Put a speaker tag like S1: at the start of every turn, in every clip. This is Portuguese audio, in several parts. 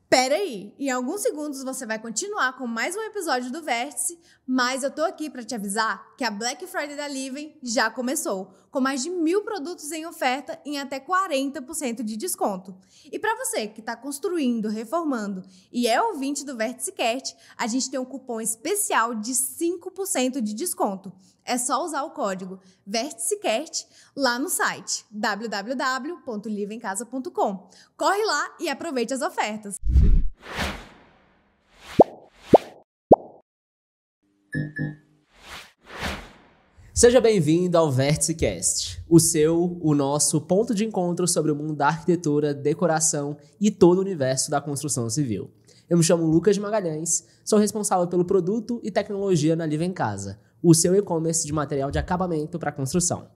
S1: Pera aí, em alguns segundos você vai continuar com mais um episódio do Vértice, mas eu tô aqui para te avisar que a Black Friday da Livem já começou, com mais de 1.000 produtos em oferta em até 40% de desconto. E para você que está construindo, reformando e é ouvinte do VérticeCast, a gente tem um cupom especial de 5% de desconto. É só usar o código VérticeCast lá no site www.liveemcasa.com. Corre lá e aproveite as ofertas.
S2: Seja bem-vindo ao VérticeCast, o nosso ponto de encontro sobre o mundo da arquitetura, decoração e todo o universo da construção civil. Eu me chamo Lucas de Magalhães, sou responsável pelo produto e tecnologia na Livem Casa, o seu e-commerce de material de acabamento para construção.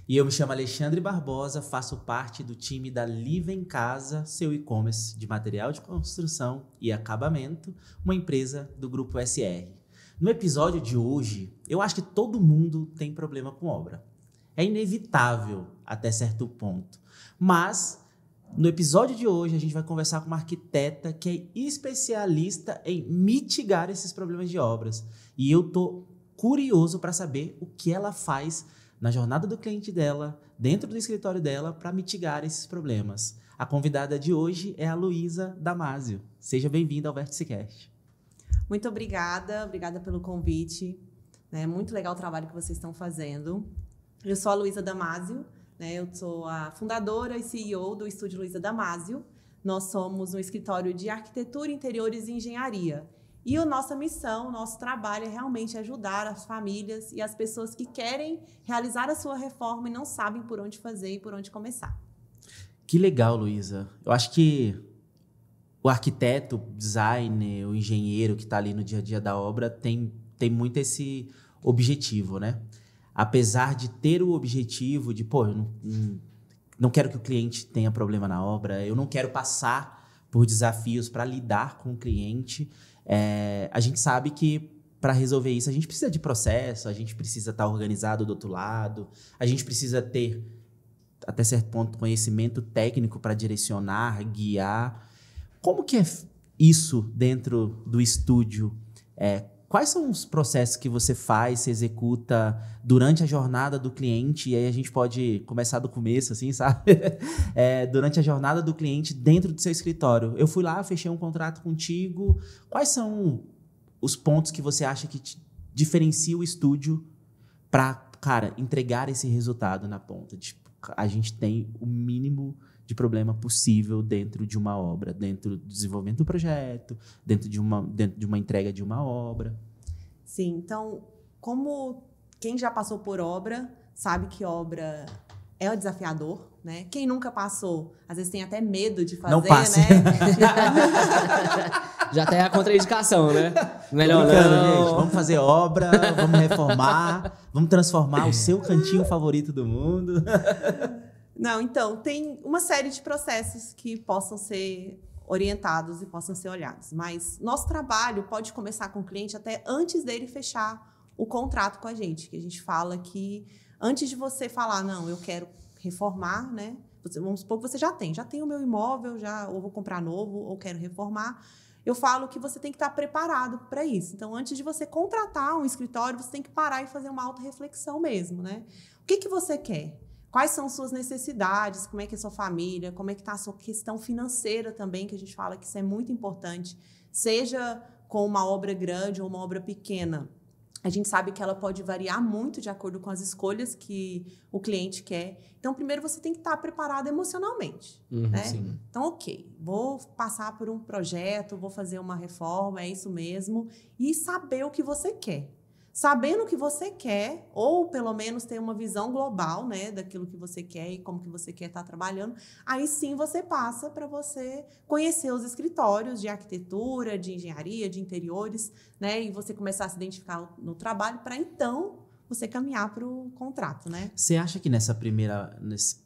S3: E eu me chamo Alexandre Barbosa, faço parte do time da Livem Casa, seu e-commerce de material de construção e acabamento, uma empresa do Grupo SR. No episódio de hoje, eu acho que todo mundo tem problema com obra. É inevitável até certo ponto. Mas, no episódio de hoje, a gente vai conversar com uma arquiteta que é especialista em mitigar esses problemas de obras. E eu tô curioso para saber o que ela faz na jornada do cliente dela, dentro do escritório dela, para mitigar esses problemas. A convidada de hoje é a Luísa Damasio. Seja bem-vinda ao VérticeCast.
S4: Muito obrigada pelo convite. É muito legal o trabalho que vocês estão fazendo. Eu sou a Luísa Damasio, eu sou a fundadora e CEO do Estúdio Luísa Damasio. Nós somos um escritório de arquitetura, interiores e engenharia. E a nossa missão, o nosso trabalho é realmente ajudar as famílias e as pessoas que querem realizar a sua reforma e não sabem por onde fazer e por onde começar.
S3: Que legal, Luísa. Eu acho que o arquiteto, o designer, o engenheiro que está ali no dia a dia da obra tem muito esse objetivo, né? Apesar de ter o objetivo de, eu não quero que o cliente tenha problema na obra, eu não quero passar por desafios para lidar com o cliente, a gente sabe que para resolver isso a gente precisa de processo, a gente precisa estar organizado do outro lado, a gente precisa ter, até certo ponto, conhecimento técnico para direcionar, guiar. Como que é isso dentro do estúdio? Quais são os processos que você faz, você executa durante a jornada do cliente? E aí a gente pode começar do começo, assim, sabe? Durante a jornada do cliente dentro do seu escritório. Eu fui lá, fechei um contrato contigo. Quais são os pontos que você acha que te diferencia o estúdio para, cara, entregar esse resultado na ponta? Tipo, a gente tem o mínimo de problema possível dentro de uma obra, dentro do desenvolvimento do projeto, dentro de uma entrega de uma obra.
S4: Sim, então, como quem já passou por obra, sabe que obra é desafiador, né? Quem nunca passou, às vezes tem até medo de fazer,
S3: não passe.
S4: Né?
S2: Já tem a contraindicação, né? Melhor
S3: não. Gente, vamos fazer obra, vamos reformar, vamos transformar o seu cantinho favorito do mundo.
S4: Não, então, tem uma série de processos que possam ser orientados e possam ser olhados. Mas nosso trabalho pode começar com o cliente até antes dele fechar o contrato com a gente. Que a gente fala que antes de você falar, não, eu quero reformar, né? Vamos supor que você já tem o meu imóvel, ou vou comprar novo, ou quero reformar. Eu falo que você tem que estar preparado para isso. Então, antes de você contratar um escritório, você tem que parar e fazer uma autorreflexão mesmo, né? O que você quer? Quais são suas necessidades? Como é que é a sua família? Como é que está a sua questão financeira também, que a gente fala que isso é muito importante. Seja com uma obra grande ou uma obra pequena. A gente sabe que ela pode variar muito de acordo com as escolhas que o cliente quer. Então, primeiro você tem que estar preparado emocionalmente. Né?
S2: Sim.
S4: Então, ok, vou passar por um projeto, vou fazer uma reforma, é isso mesmo. E saber o que você quer. Sabendo o que você quer, ou pelo menos ter uma visão global, né, daquilo que você quer e como que você quer estar trabalhando, aí sim você passa para você conhecer os escritórios de arquitetura, de engenharia, de interiores, né, e você começar a se identificar no trabalho para então você caminhar para o contrato, né?
S3: Você acha que nesse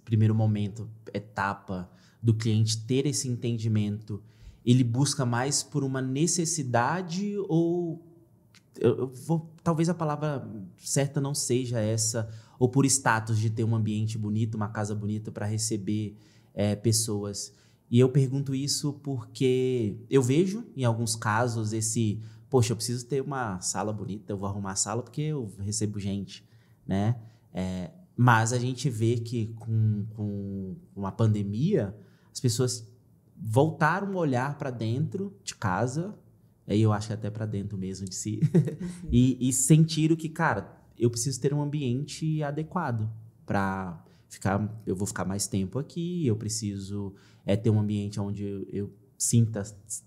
S3: primeiro momento, etapa do cliente ter esse entendimento, ele busca mais por uma necessidade ou talvez a palavra certa não seja essa, ou por status de ter um ambiente bonito, uma casa bonita para receber pessoas. E eu pergunto isso porque eu vejo, em alguns casos, poxa, eu preciso ter uma sala bonita, eu vou arrumar a sala porque eu recebo gente, né? Mas a gente vê que com uma pandemia, as pessoas voltaram a olhar para dentro de casa, aí eu acho que até para dentro mesmo de si, e sentiram que, cara, eu preciso ter um ambiente adequado para eu vou ficar mais tempo aqui, eu preciso ter um ambiente onde eu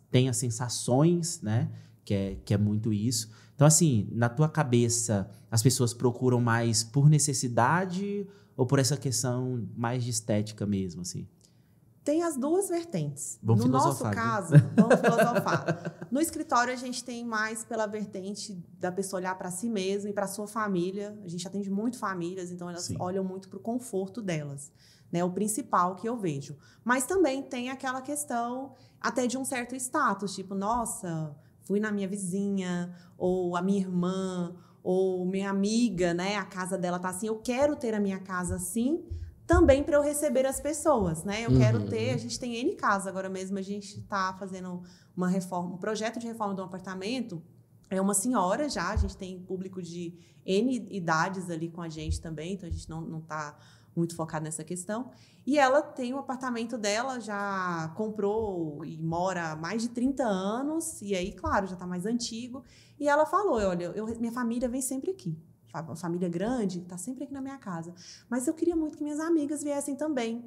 S3: tenha sensações, né? Que é muito isso. Então, assim, na tua cabeça, as pessoas procuram mais por necessidade ou por essa questão mais de estética mesmo, assim?
S4: Tem as duas vertentes.
S3: Vamos
S4: no
S3: filosofar,
S4: nosso caso, vamos filosofar. No escritório, a gente tem mais pela vertente da pessoa olhar para si mesma e para sua família. A gente atende muito famílias, então elas olham muito para o conforto delas. Né, o principal que eu vejo. Mas também tem aquela questão até de um certo status, tipo, nossa, fui na minha vizinha, ou a minha irmã, ou minha amiga, né, a casa dela tá assim, eu quero ter a minha casa assim, também para eu receber as pessoas, né? Eu quero ter, a gente tem N casas, agora mesmo a gente está fazendo uma reforma, um projeto de reforma de um apartamento, é uma senhora já, a gente tem público de N idades ali com a gente também, então a gente não tá muito focado nessa questão. E ela tem o apartamento dela, já comprou e mora há mais de 30 anos, e aí, claro, já está mais antigo. E ela falou, olha, minha família vem sempre aqui. Uma família grande, está sempre aqui na minha casa. Mas eu queria muito que minhas amigas viessem também.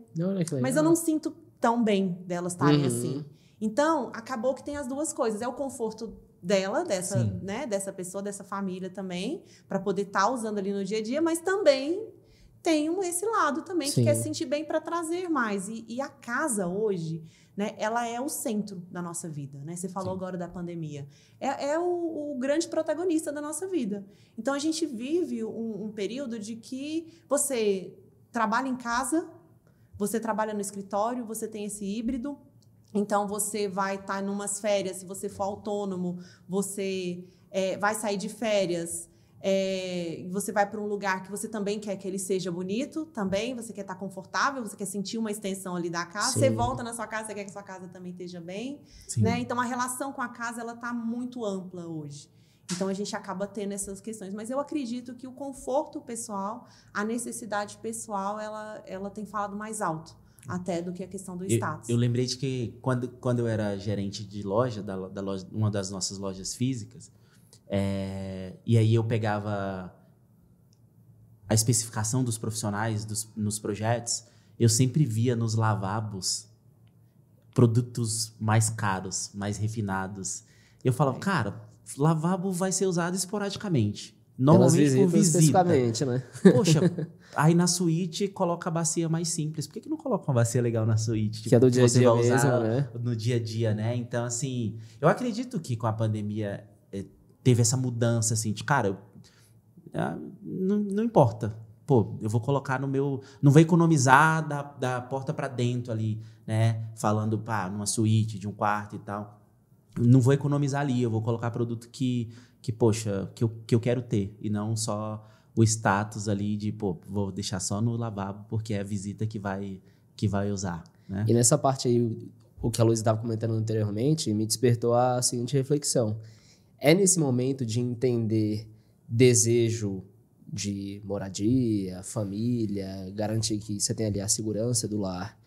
S4: Mas eu não sinto tão bem delas estarem assim. Então, acabou que tem as duas coisas. É o conforto dela, dessa pessoa, dessa família também, para poder estar usando ali no dia a dia, mas também tem esse lado também que quer se sentir bem para trazer mais. E a casa hoje, né, ela é o centro da nossa vida. Né? Você falou agora da pandemia. É o grande protagonista da nossa vida. Então, a gente vive um período de que você trabalha em casa, você trabalha no escritório, você tem esse híbrido. Então, você vai estar em umas férias, se você for autônomo, você vai sair de férias. Você vai para um lugar que você também quer que ele seja bonito, também, você quer estar confortável, você quer sentir uma extensão ali da casa, você volta na sua casa, você quer que sua casa também esteja bem, né? Então a relação com a casa ela está muito ampla hoje. Então a gente acaba tendo essas questões, mas eu acredito que o conforto pessoal, a necessidade pessoal, ela tem falado mais alto até do que a questão do status.
S3: Eu lembrei de que quando eu era gerente de loja, da loja, uma das nossas lojas físicas, e aí eu pegava a especificação dos profissionais nos projetos, eu sempre via nos lavabos produtos mais caros, mais refinados. Eu falava, cara, lavabo vai ser usado esporadicamente. Normalmente por visita.
S2: Especificamente, né?
S3: Poxa, aí na suíte coloca a bacia mais simples. Por que não coloca uma bacia legal na suíte? Tipo,
S2: que é do dia a dia
S3: mesmo,
S2: né?
S3: No dia a dia, né? Então, assim, eu acredito que com a pandemia teve essa mudança, assim, de, cara, não importa. Pô, eu vou colocar no meu... Não vou economizar da porta para dentro ali, né? Falando, numa suíte de um quarto e tal. Não vou economizar ali, eu vou colocar produto que eu quero ter. E não só o status ali de, vou deixar só no lavabo porque é a visita que vai usar, né?
S2: E nessa parte aí, o que a Luísa estava comentando anteriormente, me despertou a seguinte reflexão. É nesse momento de entender desejo de moradia, família, garantir que você tem ali a segurança do lar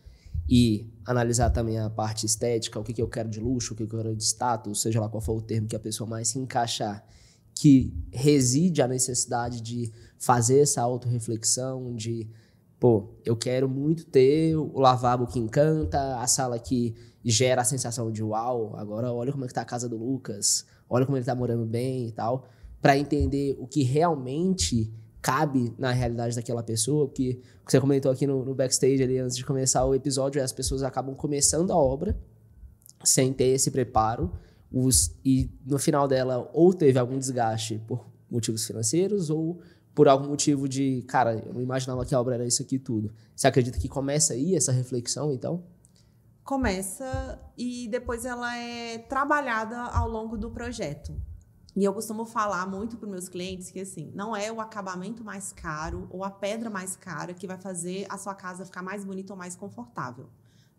S2: e analisar também a parte estética, o que eu quero de luxo, o que eu quero de status, seja lá qual for o termo que a pessoa mais se encaixar, que reside a necessidade de fazer essa autorreflexão de, eu quero muito ter o lavabo que encanta, a sala que gera a sensação de uau, agora olha como é que tá a casa do Lucas, olha como ele tá morando bem e tal, para entender o que realmente cabe na realidade daquela pessoa, porque você comentou aqui no backstage ali antes de começar o episódio, as pessoas acabam começando a obra sem ter esse preparo, e no final dela ou teve algum desgaste por motivos financeiros ou por algum motivo de, cara, eu não imaginava que a obra era isso aqui tudo. Você acredita que começa aí essa reflexão, então?
S4: Começa e depois ela é trabalhada ao longo do projeto. E eu costumo falar muito para os meus clientes que, assim, não é o acabamento mais caro ou a pedra mais cara que vai fazer a sua casa ficar mais bonita ou mais confortável.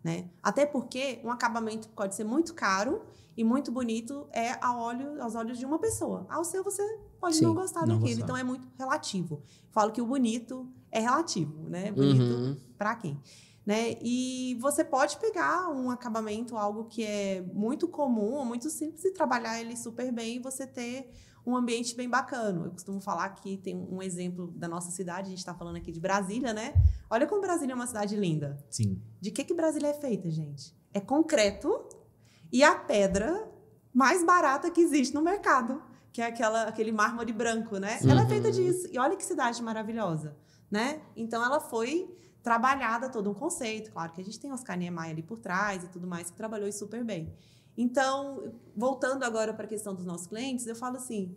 S4: né? Até porque um acabamento pode ser muito caro e muito bonito aos olhos de uma pessoa. Ao seu, você pode
S2: Sim,
S4: não gostar
S3: não
S4: daquilo.
S3: gostar.
S4: Então, é muito relativo. Falo que o bonito é relativo, né? Bonito
S2: Uhum.
S4: para quem? Né? E você pode pegar um acabamento, algo que é muito comum ou muito simples, e trabalhar ele super bem e você ter um ambiente bem bacana. Eu costumo falar que tem um exemplo da nossa cidade, a gente está falando aqui de Brasília, né? Olha como Brasília é uma cidade linda.
S3: Sim.
S4: De que Brasília é feita, gente? É concreto e a pedra mais barata que existe no mercado, que é aquele mármore branco, né? Ela é feita disso. E olha que cidade maravilhosa, né? Então, ela foi trabalhada todo um conceito. Claro que a gente tem Oscar Niemeyer ali por trás e tudo mais, que trabalhou isso super bem. Então, voltando agora para a questão dos nossos clientes, eu falo assim,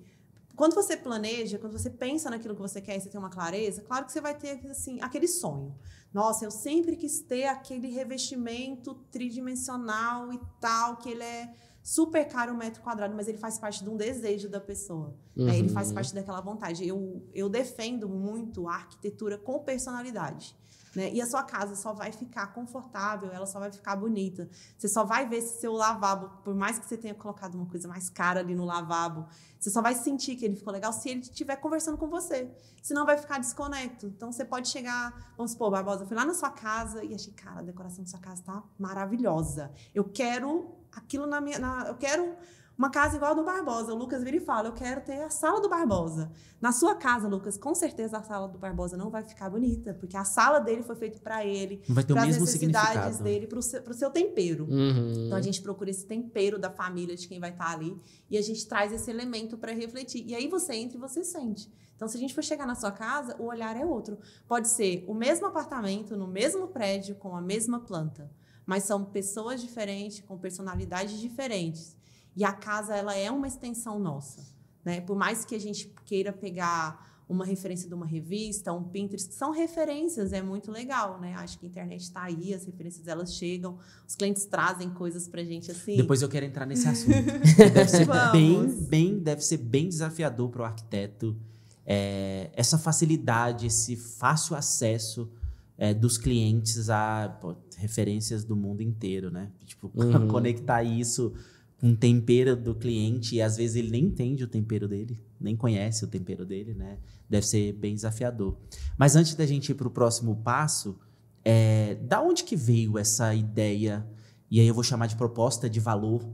S4: quando você planeja, quando você pensa naquilo que você quer e você tem uma clareza, claro que você vai ter assim, aquele sonho. Nossa, eu sempre quis ter aquele revestimento tridimensional e tal, que ele é super caro o metro quadrado, mas ele faz parte de um desejo da pessoa. Né? Ele faz parte daquela vontade. Eu defendo muito a arquitetura com personalidade. Né? E a sua casa só vai ficar confortável, ela só vai ficar bonita. Você só vai ver se seu lavabo, por mais que você tenha colocado uma coisa mais cara ali no lavabo, você só vai sentir que ele ficou legal se ele estiver conversando com você. Senão vai ficar desconecto. Então, você pode chegar, vamos supor, Barbosa, eu fui lá na sua casa e achei, cara, a decoração da sua casa tá maravilhosa. Eu quero aquilo eu quero uma casa igual a do Barbosa. O Lucas vira e fala, eu quero ter a sala do Barbosa. Na sua casa, Lucas, com certeza a sala do Barbosa não vai ficar bonita, porque a sala dele foi feita para ele,
S3: Não vai ter o
S4: para as
S3: mesmo
S4: necessidades
S3: significado.
S4: dele, para o seu tempero. Então, a gente procura esse tempero da família, de quem vai estar ali, e a gente traz esse elemento para refletir. E aí você entra e você sente. Então, se a gente for chegar na sua casa, o olhar é outro. Pode ser o mesmo apartamento, no mesmo prédio, com a mesma planta, mas são pessoas diferentes, com personalidades diferentes. E a casa, ela é uma extensão nossa, né? Por mais que a gente queira pegar uma referência de uma revista, um Pinterest, que são referências, é muito legal, né? Acho que a internet está aí, as referências, elas chegam, os clientes trazem coisas pra gente assim.
S3: Depois eu quero entrar nesse assunto. Deve ser
S4: Vamos.
S3: deve ser bem desafiador para o arquiteto essa facilidade, esse fácil acesso dos clientes a referências do mundo inteiro, né? Tipo, conectar isso com o tempero do cliente, e às vezes ele nem entende o tempero dele, nem conhece o tempero dele, né? Deve ser bem desafiador. Mas antes da gente ir para o próximo passo, da onde que veio essa ideia, e aí eu vou chamar de proposta de valor,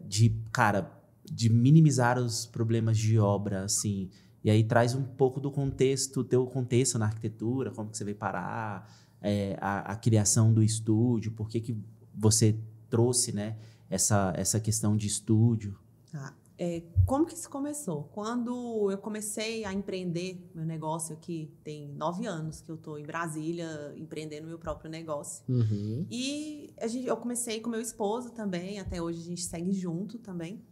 S3: de minimizar os problemas de obra, assim, e aí traz um pouco do contexto, teu contexto na arquitetura, como que você veio parar, a criação do estúdio, por que você trouxe, né, essa questão de estúdio.
S4: Como que isso começou? Quando eu comecei a empreender meu negócio aqui, tem 9 anos que eu estou em Brasília, empreendendo meu próprio negócio. E eu comecei com meu esposo também, até hoje a gente segue junto também.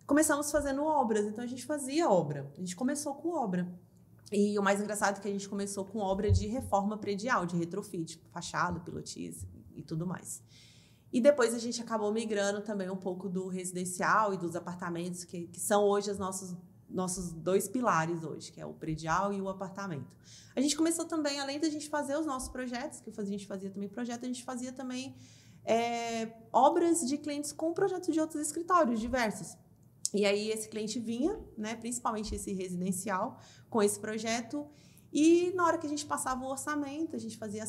S4: Começamos fazendo obras, então a gente fazia obra. A gente começou com obra. E o mais engraçado é que a gente começou com obra de reforma predial, de retrofit, fachada, pilotis e tudo mais. E depois a gente acabou migrando também um pouco do residencial e dos apartamentos, que são hoje os nossos 2 pilares hoje, que é o predial e o apartamento. A gente começou também, além da gente fazer os nossos projetos, a gente fazia também projeto, a gente fazia também obras de clientes com projetos de outros escritórios diversos. E aí esse cliente vinha, né, principalmente esse residencial, com esse projeto. E na hora que a gente passava o orçamento, a gente fazia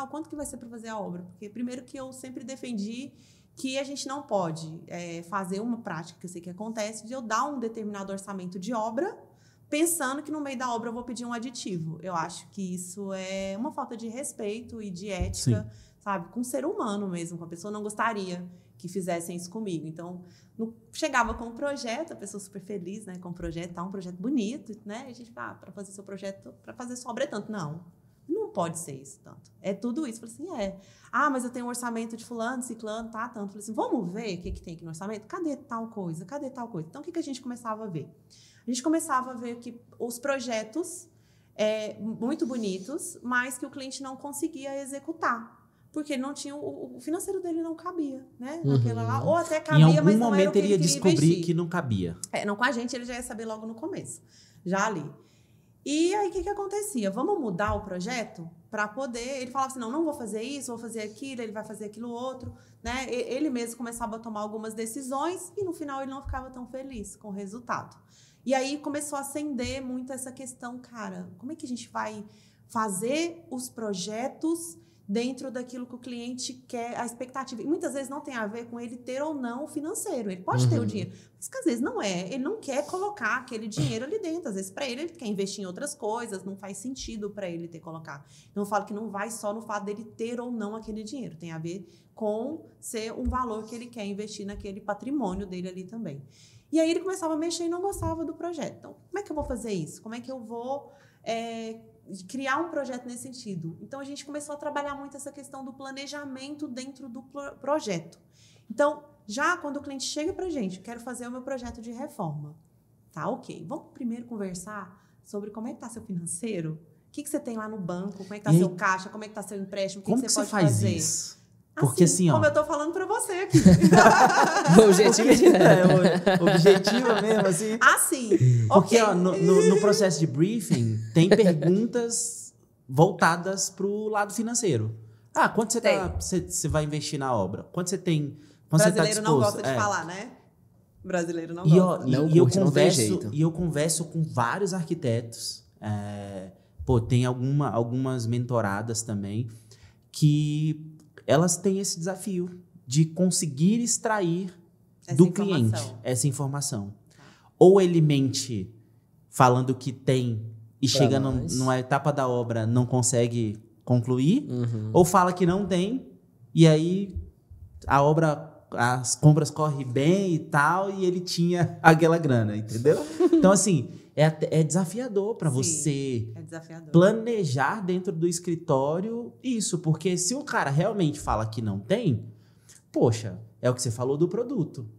S4: quanto que vai ser para fazer a obra? Porque primeiro que eu sempre defendi que a gente não pode fazer uma prática, que eu sei que acontece, de eu dar um determinado orçamento de obra, pensando que no meio da obra eu vou pedir um aditivo. Eu acho que isso é uma falta de respeito e de ética, sim, sabe? Com o ser humano mesmo, com a pessoa não gostaria que fizessem isso comigo. Então, chegava com um projeto, a pessoa super feliz, né, com o projeto, um projeto bonito, né, e a gente fala, para fazer seu projeto, para fazer sua obra é tanto. Não pode ser isso tanto. É tudo isso. Eu falei assim, mas eu tenho um orçamento de fulano, ciclano, tá, tanto. Eu falei assim, vamos ver o que tem aqui no orçamento? Cadê tal coisa? Então, o que a gente começava a ver? A gente começava a ver que os projetos muito bonitos, mas que o cliente não conseguia executar. Porque não tinha o financeiro dele não cabia, né? Naquela lá, ou até cabia, mas não era o que ele queria investir.
S3: Em algum momento ele ia descobrir que não cabia.
S4: Não, com a gente ele já ia saber logo no começo, já ali. E aí, o que acontecia? Vamos mudar o projeto para poder... Ele falava assim, não vou fazer isso, vou fazer aquilo, ele vai fazer aquilo outro, né? Ele mesmo começava a tomar algumas decisões e, no final, ele não ficava tão feliz com o resultado. E aí, começou a acender muito essa questão, cara, como é que a gente vai fazer os projetos dentro daquilo que o cliente quer, a expectativa. E muitas vezes não tem a ver com ele ter ou não o financeiro. Ele pode ter o dinheiro, mas que às vezes não é. Ele não quer colocar aquele dinheiro ali dentro. Às vezes, para ele quer investir em outras coisas, não faz sentido para ele ter colocar. Então, eu falo que não vai só no fato dele ter ou não aquele dinheiro. Tem a ver com ser um valor que ele quer investir naquele patrimônio dele ali também. E aí ele começava a mexer e não gostava do projeto. Então, como é que eu vou fazer isso? Como é que eu vou criar um projeto nesse sentido? Então, a gente começou a trabalhar muito essa questão do planejamento dentro do projeto. Então, já quando o cliente chega para a gente, quero fazer o meu projeto de reforma. Tá, ok. Vamos primeiro conversar sobre como é que está seu financeiro? O que você tem lá no banco? Como é que está seu caixa? Como é que está seu empréstimo? O que você pode
S3: faz
S4: fazer?
S3: Isso? Porque assim, ó...
S4: Como eu tô falando para você aqui.
S2: O objetivo é direto.
S3: Objetivo mesmo, assim.
S4: Assim,
S3: porque
S4: ok.
S3: ó, no processo de briefing, tem perguntas voltadas para o lado financeiro. Ah, quanto você vai investir na obra? Quanto você tem? Quanto
S4: Brasileiro
S3: você tá
S4: não
S3: disposto?
S4: gosta de falar, né? Brasileiro não
S3: E,
S4: gosta.
S3: eu converso com vários arquitetos. Tem algumas mentoradas também que elas têm esse desafio de conseguir extrair do cliente essa informação. Ou ele mente falando que tem e chega numa etapa da obra, não consegue concluir, ou fala que não tem, e aí a obra, as compras correm bem e tal, e ele tinha aquela grana, entendeu? Então, assim, é desafiador para você planejar dentro do escritório isso, porque se o cara realmente fala que não tem, poxa, é o que você falou do produto.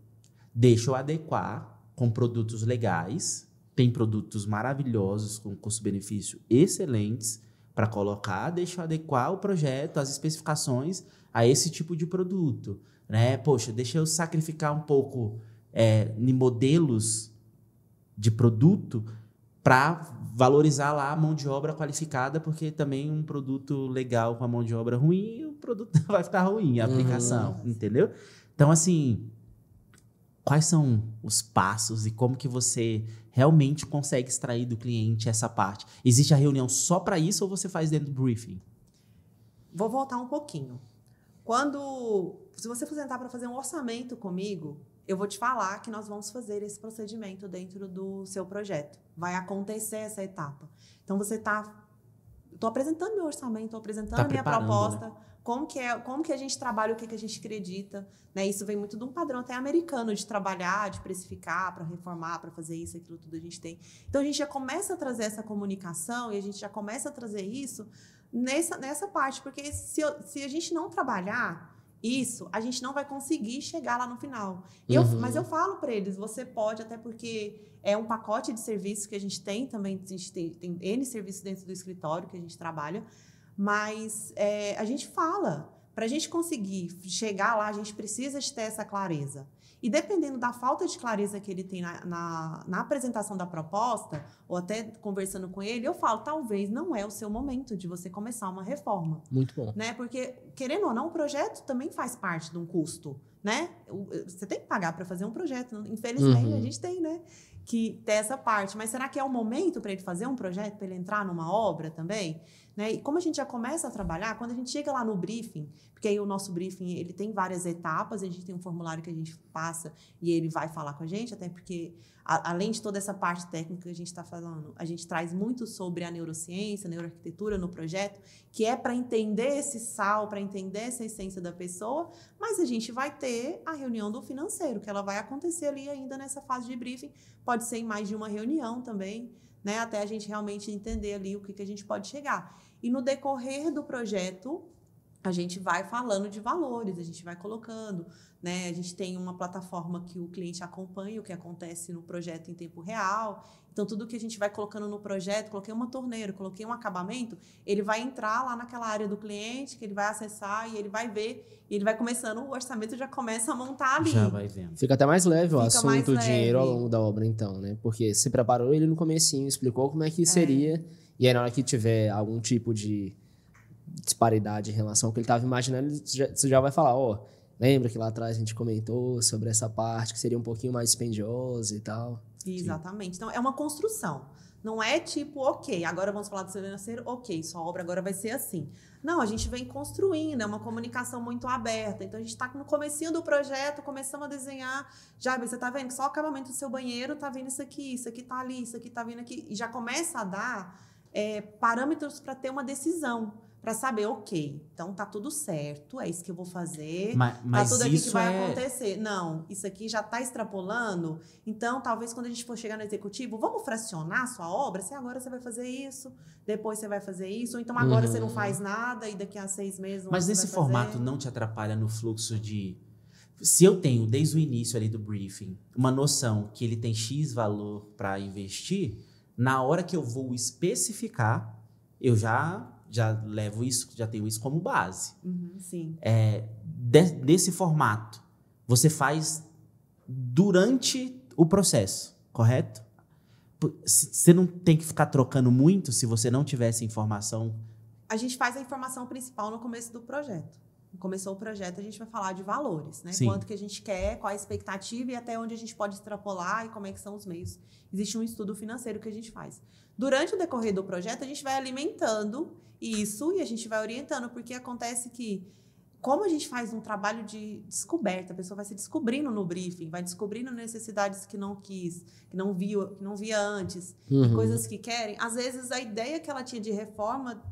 S3: Deixa eu adequar com produtos legais, tem produtos maravilhosos com custo-benefício excelentes para colocar, deixa eu adequar o projeto, as especificações a esse tipo de produto, né? Poxa, deixa eu sacrificar um pouco em modelos de produto para valorizar lá a mão de obra qualificada, porque também um produto legal com a mão de obra ruim, o produto vai ficar ruim, a aplicação, entendeu? Então, assim, quais são os passos e como que você realmente consegue extrair do cliente essa parte? Existe a reunião só para isso ou você faz dentro do briefing?
S4: Vou voltar um pouquinho. Se você for sentar para fazer um orçamento comigo, eu vou te falar que nós vamos fazer esse procedimento dentro do seu projeto. Vai acontecer essa etapa. Então, estou apresentando meu orçamento, estou apresentando a minha proposta, né? Como que a gente trabalha, o que a gente acredita. Né? Isso vem muito de um padrão até americano de trabalhar, de precificar, para reformar, para fazer isso, aquilo tudo a gente tem. Então, a gente já começa a trazer essa comunicação e a gente já começa a trazer isso nessa parte. Porque se a gente não trabalhar isso, a gente não vai conseguir chegar lá no final. Mas eu falo para eles, você pode, até porque é um pacote de serviços que a gente tem também, a gente tem N serviços dentro do escritório que a gente trabalha, mas a gente fala, para a gente conseguir chegar lá, a gente precisa de ter essa clareza. E dependendo da falta de clareza que ele tem na apresentação da proposta, ou até conversando com ele, eu falo, talvez não é o seu momento de você começar uma reforma.
S2: Muito bom.
S4: Né? Porque, querendo ou não, o projeto também faz parte de um custo. Né? Você tem que pagar para fazer um projeto. Infelizmente, a gente tem, né? Que ter essa parte. Mas será que é o momento para ele fazer um projeto, para ele entrar numa obra também? Né? E como a gente já começa a trabalhar, quando a gente chega lá no briefing, porque aí o nosso briefing ele tem várias etapas, a gente tem um formulário que a gente passa e ele vai falar com a gente, até porque, além de toda essa parte técnica que a gente está falando, a gente traz muito sobre a neurociência, a neuroarquitetura no projeto, que é para entender esse sal, para entender essa essência da pessoa, mas a gente vai ter a reunião do financeiro, que ela vai acontecer ali ainda nessa fase de briefing, pode ser em mais de uma reunião também, né, até a gente realmente entender ali o que a gente pode chegar. E no decorrer do projeto, a gente vai falando de valores, a gente vai colocando, né? A gente tem uma plataforma que o cliente acompanha o que acontece no projeto em tempo real. Então, tudo que a gente vai colocando no projeto, coloquei uma torneira, coloquei um acabamento, ele vai entrar lá naquela área do cliente, que ele vai acessar e ele vai ver, e ele vai começando, o orçamento já começa a montar ali.
S3: Já vai vendo.
S2: Fica até mais leve o
S4: Fica mais
S2: assunto, o dinheiro ao
S4: leve.
S2: longo da obra, então, né? Porque se preparou ele no comecinho, explicou como é que seria, e aí na hora que tiver algum tipo de disparidade em relação ao que ele estava imaginando, você já vai falar, ó, lembra que lá atrás a gente comentou sobre essa parte que seria um pouquinho mais dispendiosa e tal.
S4: Exatamente. Então, é uma construção. Não é tipo, ok, agora vamos falar do seu financeiro, ok, sua obra agora vai ser assim. Não, a gente vem construindo, é uma comunicação muito aberta. Então, a gente está no comecinho do projeto, começamos a desenhar. Já, você está vendo que só o acabamento do seu banheiro está vindo isso aqui está ali, isso aqui está vindo aqui. E já começa a dar parâmetros para ter uma decisão. Para saber, ok, então tá tudo certo, é isso que eu vou fazer,
S3: Mas
S4: tá tudo aqui que
S3: isso
S4: vai acontecer. Não, isso aqui já tá extrapolando, então talvez quando a gente for chegar no executivo, vamos fracionar a sua obra? Se agora você vai fazer isso, depois você vai fazer isso, ou então agora você não faz nada e daqui a 6 meses
S3: Mas
S4: você
S3: nesse
S4: vai
S3: formato
S4: fazer.
S3: não te atrapalha no fluxo de... Se eu tenho, desde o início ali do briefing, uma noção que ele tem X valor para investir, na hora que eu vou especificar, eu já levo isso, já tenho isso como base.
S4: Sim.
S3: Desse formato, você faz durante o processo, correto? Você não tem que ficar trocando muito se você não tivesse informação.
S4: A gente faz a informação principal no começo do projeto. Começou o projeto, a gente vai falar de valores, né?
S3: Sim.
S4: Quanto que a gente quer, qual a expectativa e até onde a gente pode extrapolar e como é que são os meios. Existe um estudo financeiro que a gente faz. Durante o decorrer do projeto, a gente vai alimentando isso e a gente vai orientando, porque acontece que, como a gente faz um trabalho de descoberta, a pessoa vai se descobrindo no briefing, vai descobrindo necessidades que não quis, que não via antes, e coisas que querem. Às vezes, a ideia que ela tinha de reforma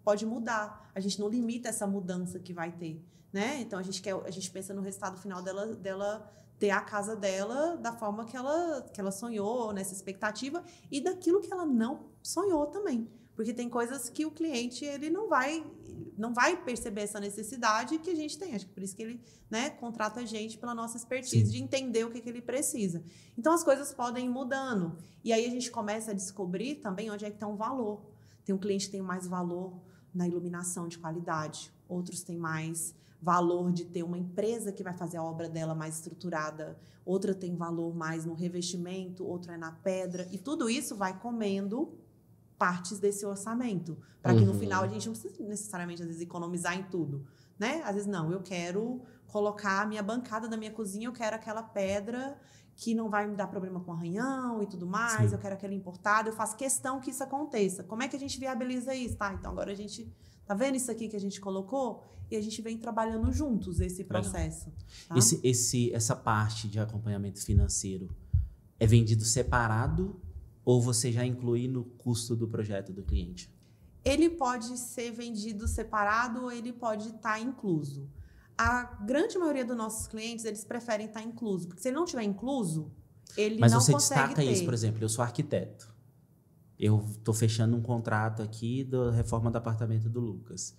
S4: pode mudar. A gente não limita essa mudança que vai ter, né? Então, a gente pensa no resultado final dela ter a casa dela da forma que ela sonhou, nessa expectativa, e daquilo que ela não sonhou também. Porque tem coisas que o cliente ele não vai perceber essa necessidade que a gente tem. Acho que por isso que ele, né, contrata a gente pela nossa expertise. Sim. De entender o que ele precisa. Então, as coisas podem ir mudando. E aí, a gente começa a descobrir também onde é que está um valor. Tem um cliente que tem mais valor na iluminação de qualidade. Outros têm mais valor de ter uma empresa que vai fazer a obra dela mais estruturada. Outra tem valor mais no revestimento, outra é na pedra. E tudo isso vai comendo partes desse orçamento. Para que no final a gente não precisa necessariamente, às vezes, economizar em tudo. Né? Às vezes, não, eu quero colocar a minha bancada da minha cozinha, eu quero aquela pedra que não vai me dar problema com arranhão e tudo mais, eu quero aquela importada, eu faço questão que isso aconteça. Como é que a gente viabiliza isso? Tá, então agora a gente... Tá vendo isso aqui que a gente colocou? E a gente vem trabalhando juntos esse processo. Tá?
S3: Essa parte de acompanhamento financeiro é vendido separado ou você já inclui no custo do projeto do cliente?
S4: Ele pode ser vendido separado ou ele pode estar incluso. A grande maioria dos nossos clientes, eles preferem estar incluso. Porque se ele não estiver incluso, ele
S3: Mas
S4: não
S3: você
S4: consegue
S3: destaca
S4: ter.
S3: isso, por exemplo, eu sou arquiteto. Eu estou fechando um contrato aqui da reforma do apartamento do Lucas.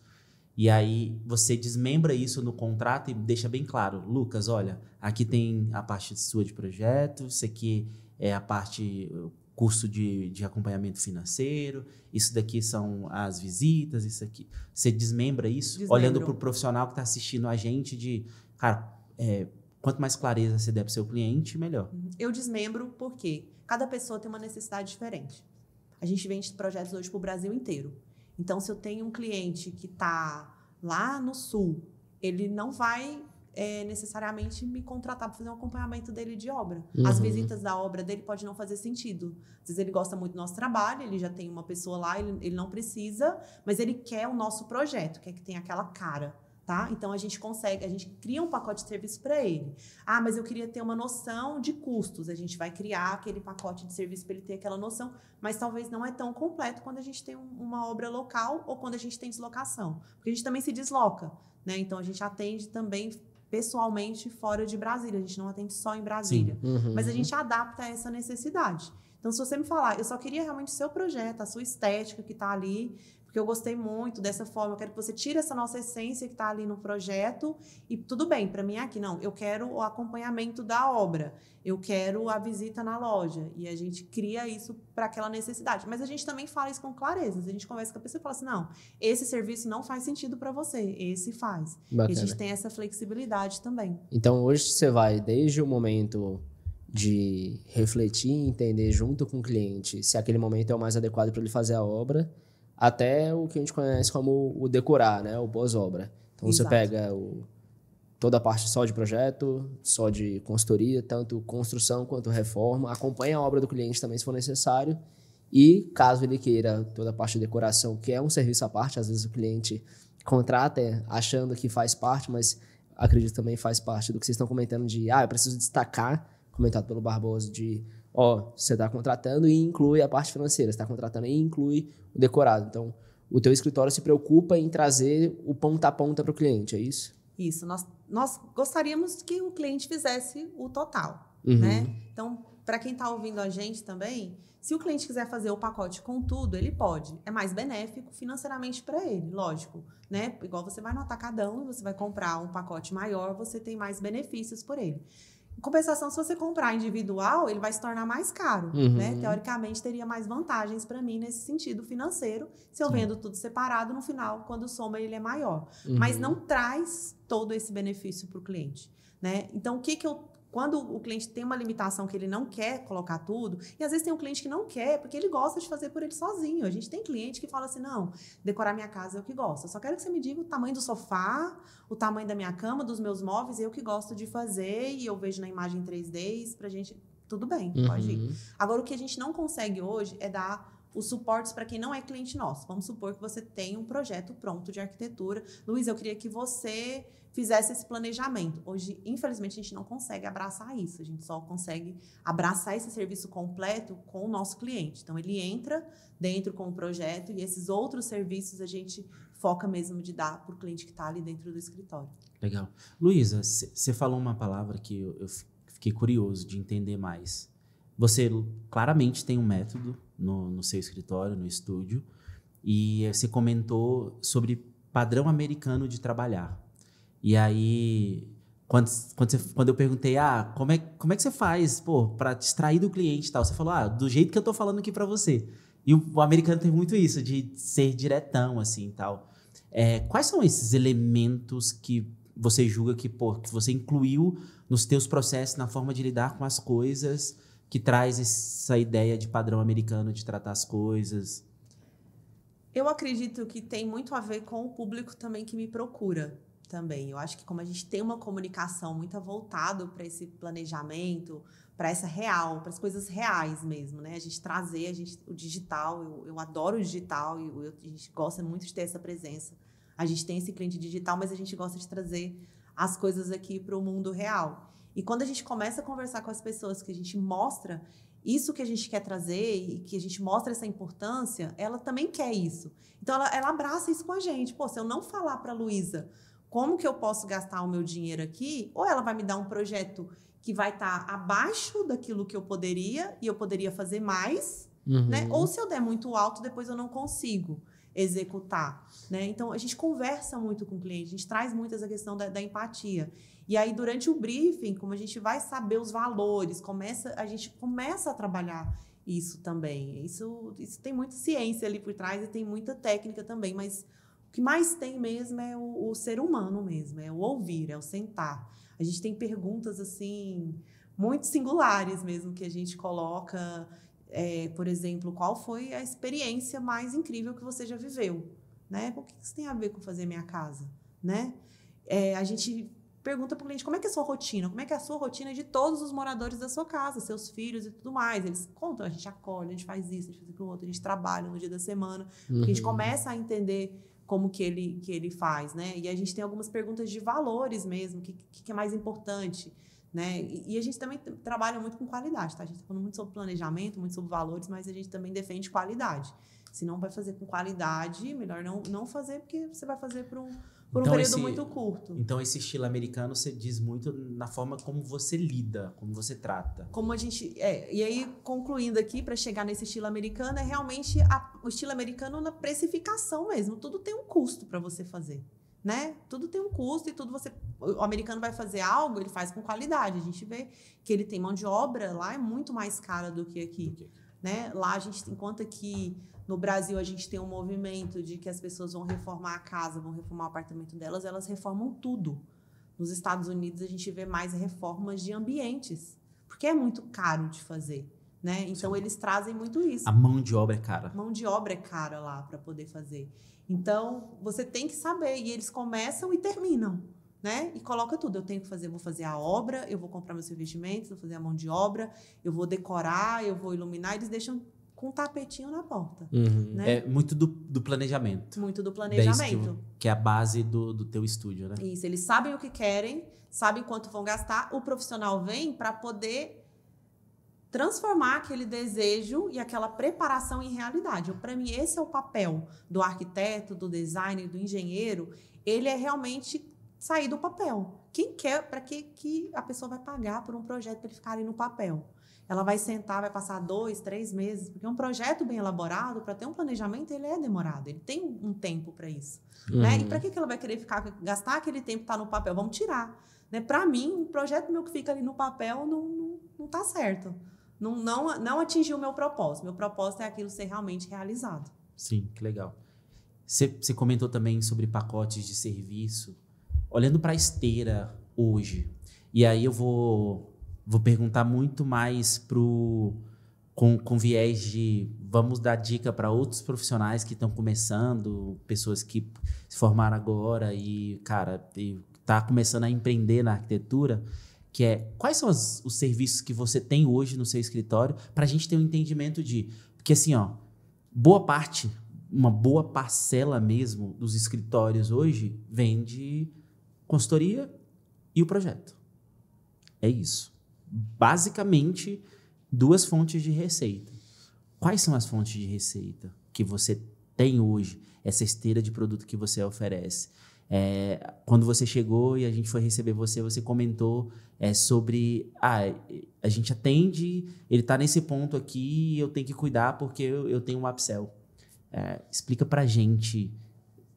S3: E aí você desmembra isso no contrato e deixa bem claro. Lucas, olha, aqui tem a parte sua de projeto, isso aqui é a parte... custo de acompanhamento financeiro, isso daqui são as visitas, isso aqui. Você desmembra isso, olhando para o profissional que está assistindo a gente de, cara, quanto mais clareza você der para o seu cliente, melhor.
S4: Eu desmembro porque cada pessoa tem uma necessidade diferente. A gente vende projetos hoje para o Brasil inteiro. Então, se eu tenho um cliente que está lá no Sul, ele não vai... necessariamente me contratar para fazer um acompanhamento dele de obra. As visitas da obra dele pode não fazer sentido. Às vezes ele gosta muito do nosso trabalho, ele já tem uma pessoa lá, ele não precisa, mas ele quer o nosso projeto, quer que tenha aquela cara, tá? Então a gente cria um pacote de serviço para ele. Ah, mas eu queria ter uma noção de custos. A gente vai criar aquele pacote de serviço para ele ter aquela noção, mas talvez não é tão completo quando a gente tem uma obra local ou quando a gente tem deslocação. Porque a gente também se desloca, né? Então a gente atende também pessoalmente fora de Brasília. A gente não atende só em Brasília. Mas a gente adapta a essa necessidade. Então, se você me falar, eu só queria realmente o seu projeto, a sua estética que está ali, porque porque eu gostei muito dessa forma, eu quero que você tire essa nossa essência que está ali no projeto e tudo bem, para mim é aqui. Não, eu quero o acompanhamento da obra, eu quero a visita na loja. E a gente cria isso para aquela necessidade. Mas a gente também fala isso com clareza. A gente conversa com a pessoa e fala assim, não, esse serviço não faz sentido para você, esse faz.
S2: Bacana.
S4: E a gente tem essa flexibilidade também.
S2: Então, hoje você vai desde o momento de refletir e entender junto com o cliente se aquele momento é o mais adequado para ele fazer a obra, até o que a gente conhece como o decorar, né? O pós-obra. Então,
S4: Exato.
S2: você pega toda a parte só de projeto, só de consultoria, tanto construção quanto reforma, acompanha a obra do cliente também, se for necessário, e caso ele queira toda a parte de decoração, que é um serviço à parte, às vezes o cliente contrata achando que faz parte, mas acredito também faz parte do que vocês estão comentando de, eu preciso destacar, comentado pelo Barbosa, de, você está contratando e inclui a parte financeira, você está contratando e inclui o decorado. Então, o teu escritório se preocupa em trazer o ponta a ponta para o cliente, é isso?
S4: Isso, nós gostaríamos que o cliente fizesse o total,
S2: Uhum.
S4: né? Então, para quem está ouvindo a gente também, se o cliente quiser fazer o pacote com tudo, ele pode. É mais benéfico financeiramente para ele, lógico, né? Igual você vai no atacadão e você vai comprar um pacote maior, você tem mais benefícios por ele. Em compensação, se você comprar individual, ele vai se tornar mais caro, né? Teoricamente, teria mais vantagens para mim nesse sentido financeiro, se eu vendo tudo separado, no final, quando soma, ele é maior. Mas não traz todo esse benefício para o cliente, né? Então, quando o cliente tem uma limitação que ele não quer colocar tudo, e às vezes tem um cliente que não quer, porque ele gosta de fazer por ele sozinho. A gente tem cliente que fala assim, não, decorar minha casa é o que gosta. Eu só quero que você me diga o tamanho do sofá, o tamanho da minha cama, dos meus móveis, eu que gosto de fazer, e eu vejo na imagem 3D, pra gente, tudo bem, pode ir. Agora, o que a gente não consegue hoje é dar os suportes para quem não é cliente nosso. Vamos supor que você tem um projeto pronto de arquitetura. Luiz, eu queria que você fizesse esse planejamento. Hoje, infelizmente, a gente não consegue abraçar isso. A gente só consegue abraçar esse serviço completo com o nosso cliente. Então, ele entra dentro com o projeto e esses outros serviços a gente foca mesmo de dar para o cliente que está ali dentro do escritório.
S3: Legal. Luísa, você falou uma palavra que eu fiquei curioso de entender mais. Você claramente tem um método no seu escritório, no estúdio, e você comentou sobre padrão americano de trabalhar. E aí, quando eu perguntei, como é que você faz para distrair do cliente e tal? Você falou, do jeito que eu tô falando aqui para você. E o americano tem muito isso, de ser diretão, assim, e tal. Quais são esses elementos que você julga que você incluiu nos teus processos, na forma de lidar com as coisas, que traz essa ideia de padrão americano de tratar as coisas?
S4: Eu acredito que tem muito a ver com o público também que me procura também. Eu acho que como a gente tem uma comunicação muito voltada para esse planejamento, para essa real, para as coisas reais mesmo, né? A gente trazer o digital, eu adoro o digital e a gente gosta muito de ter essa presença. A gente tem esse cliente digital, mas a gente gosta de trazer as coisas aqui para o mundo real. E quando a gente começa a conversar com as pessoas, que a gente mostra isso que a gente quer trazer e que a gente mostra essa importância, ela também quer isso. Então, ela abraça isso com a gente. Se eu não falar para a Luísa como que eu posso gastar o meu dinheiro aqui, ou ela vai me dar um projeto que vai estar abaixo daquilo que eu poderia, e eu poderia fazer mais, né? Ou se eu der muito alto, depois eu não consigo executar, né? Então, a gente conversa muito com o cliente, a gente traz muito essa questão da empatia. E aí, durante o briefing, como a gente vai saber os valores, a gente começa a trabalhar isso também. Isso tem muita ciência ali por trás e tem muita técnica também, mas o que mais tem mesmo é o ser humano mesmo, é o ouvir, é o sentar. A gente tem perguntas, assim, muito singulares mesmo que a gente coloca, por exemplo, qual foi a experiência mais incrível que você já viveu, né? O que isso tem a ver com fazer minha casa, né? A gente pergunta para o cliente como é que é a sua rotina, como é que é a sua rotina de todos os moradores da sua casa, seus filhos e tudo mais. Eles contam, a gente acolhe, a gente faz isso, a gente faz aquilo outro, a gente trabalha no dia da semana, porque a gente começa a entender como que ele faz, né? E a gente tem algumas perguntas de valores mesmo, o que é mais importante, né? E a gente também trabalha muito com qualidade, tá? A gente está falando muito sobre planejamento, muito sobre valores, mas a gente também defende qualidade. Se não vai fazer com qualidade, melhor não fazer, porque você vai fazer para por um
S3: Então,
S4: período muito curto.
S3: Então, esse estilo americano, você diz muito na forma como você lida, como você trata.
S4: Como a gente... e aí, concluindo aqui, para chegar nesse estilo americano, é realmente o estilo americano na precificação mesmo. Tudo tem um custo para você fazer, né? Tudo tem um custo e o americano vai fazer algo, ele faz com qualidade. A gente vê que ele tem mão de obra lá, é muito mais cara do que aqui. Né? Lá a gente, enquanto aqui no Brasil a gente tem um movimento de que as pessoas vão reformar a casa, vão reformar o apartamento delas, elas reformam tudo. Nos Estados Unidos a gente vê mais reformas de ambientes, porque é muito caro de fazer, né? Então eles trazem muito isso.
S3: A mão de obra é cara.
S4: Mão de obra é cara lá para poder fazer. Então você tem que saber, e eles começam e terminam. Né? E coloca tudo. Eu tenho que fazer, vou fazer a obra, eu vou comprar meus revestimentos, vou fazer a mão de obra, eu vou decorar, eu vou iluminar. Eles deixam com um tapetinho na porta. Né?
S3: É muito do planejamento.
S4: Muito do planejamento.
S3: Que é a base do teu estúdio, né?
S4: Isso. Eles sabem o que querem, sabem quanto vão gastar. O profissional vem para poder transformar aquele desejo e aquela preparação em realidade. Para mim, esse é o papel do arquiteto, do designer, do engenheiro. Ele é realmente sair do papel. Quem quer, para que a pessoa vai pagar por um projeto para ele ficar ali no papel? Ela vai sentar, vai passar 2, 3 meses, porque um projeto bem elaborado, para ter um planejamento, ele é demorado, ele tem um tempo para isso. Né? E para que ela vai querer gastar aquele tempo que está no papel? Vamos tirar. Né? Para mim, um projeto meu que fica ali no papel não está certo. Não atingiu o meu propósito. Meu propósito é aquilo ser realmente realizado.
S3: Sim, que legal. Você comentou também sobre pacotes de serviço. Olhando para a esteira hoje, e aí eu vou perguntar muito mais com viés de vamos dar dica para outros profissionais que estão começando, pessoas que se formaram agora e, cara, tá começando a empreender na arquitetura, que é quais são os serviços que você tem hoje no seu escritório para a gente ter um entendimento porque assim, ó, uma boa parcela mesmo dos escritórios hoje vem de consultoria e o projeto. É isso. Basicamente, 2 fontes de receita. Quais são as fontes de receita que você tem hoje? Essa esteira de produto que você oferece. Quando você chegou e a gente foi receber você comentou sobre... a gente atende, ele está nesse ponto aqui, eu tenho que cuidar porque eu tenho um upsell. Explica pra gente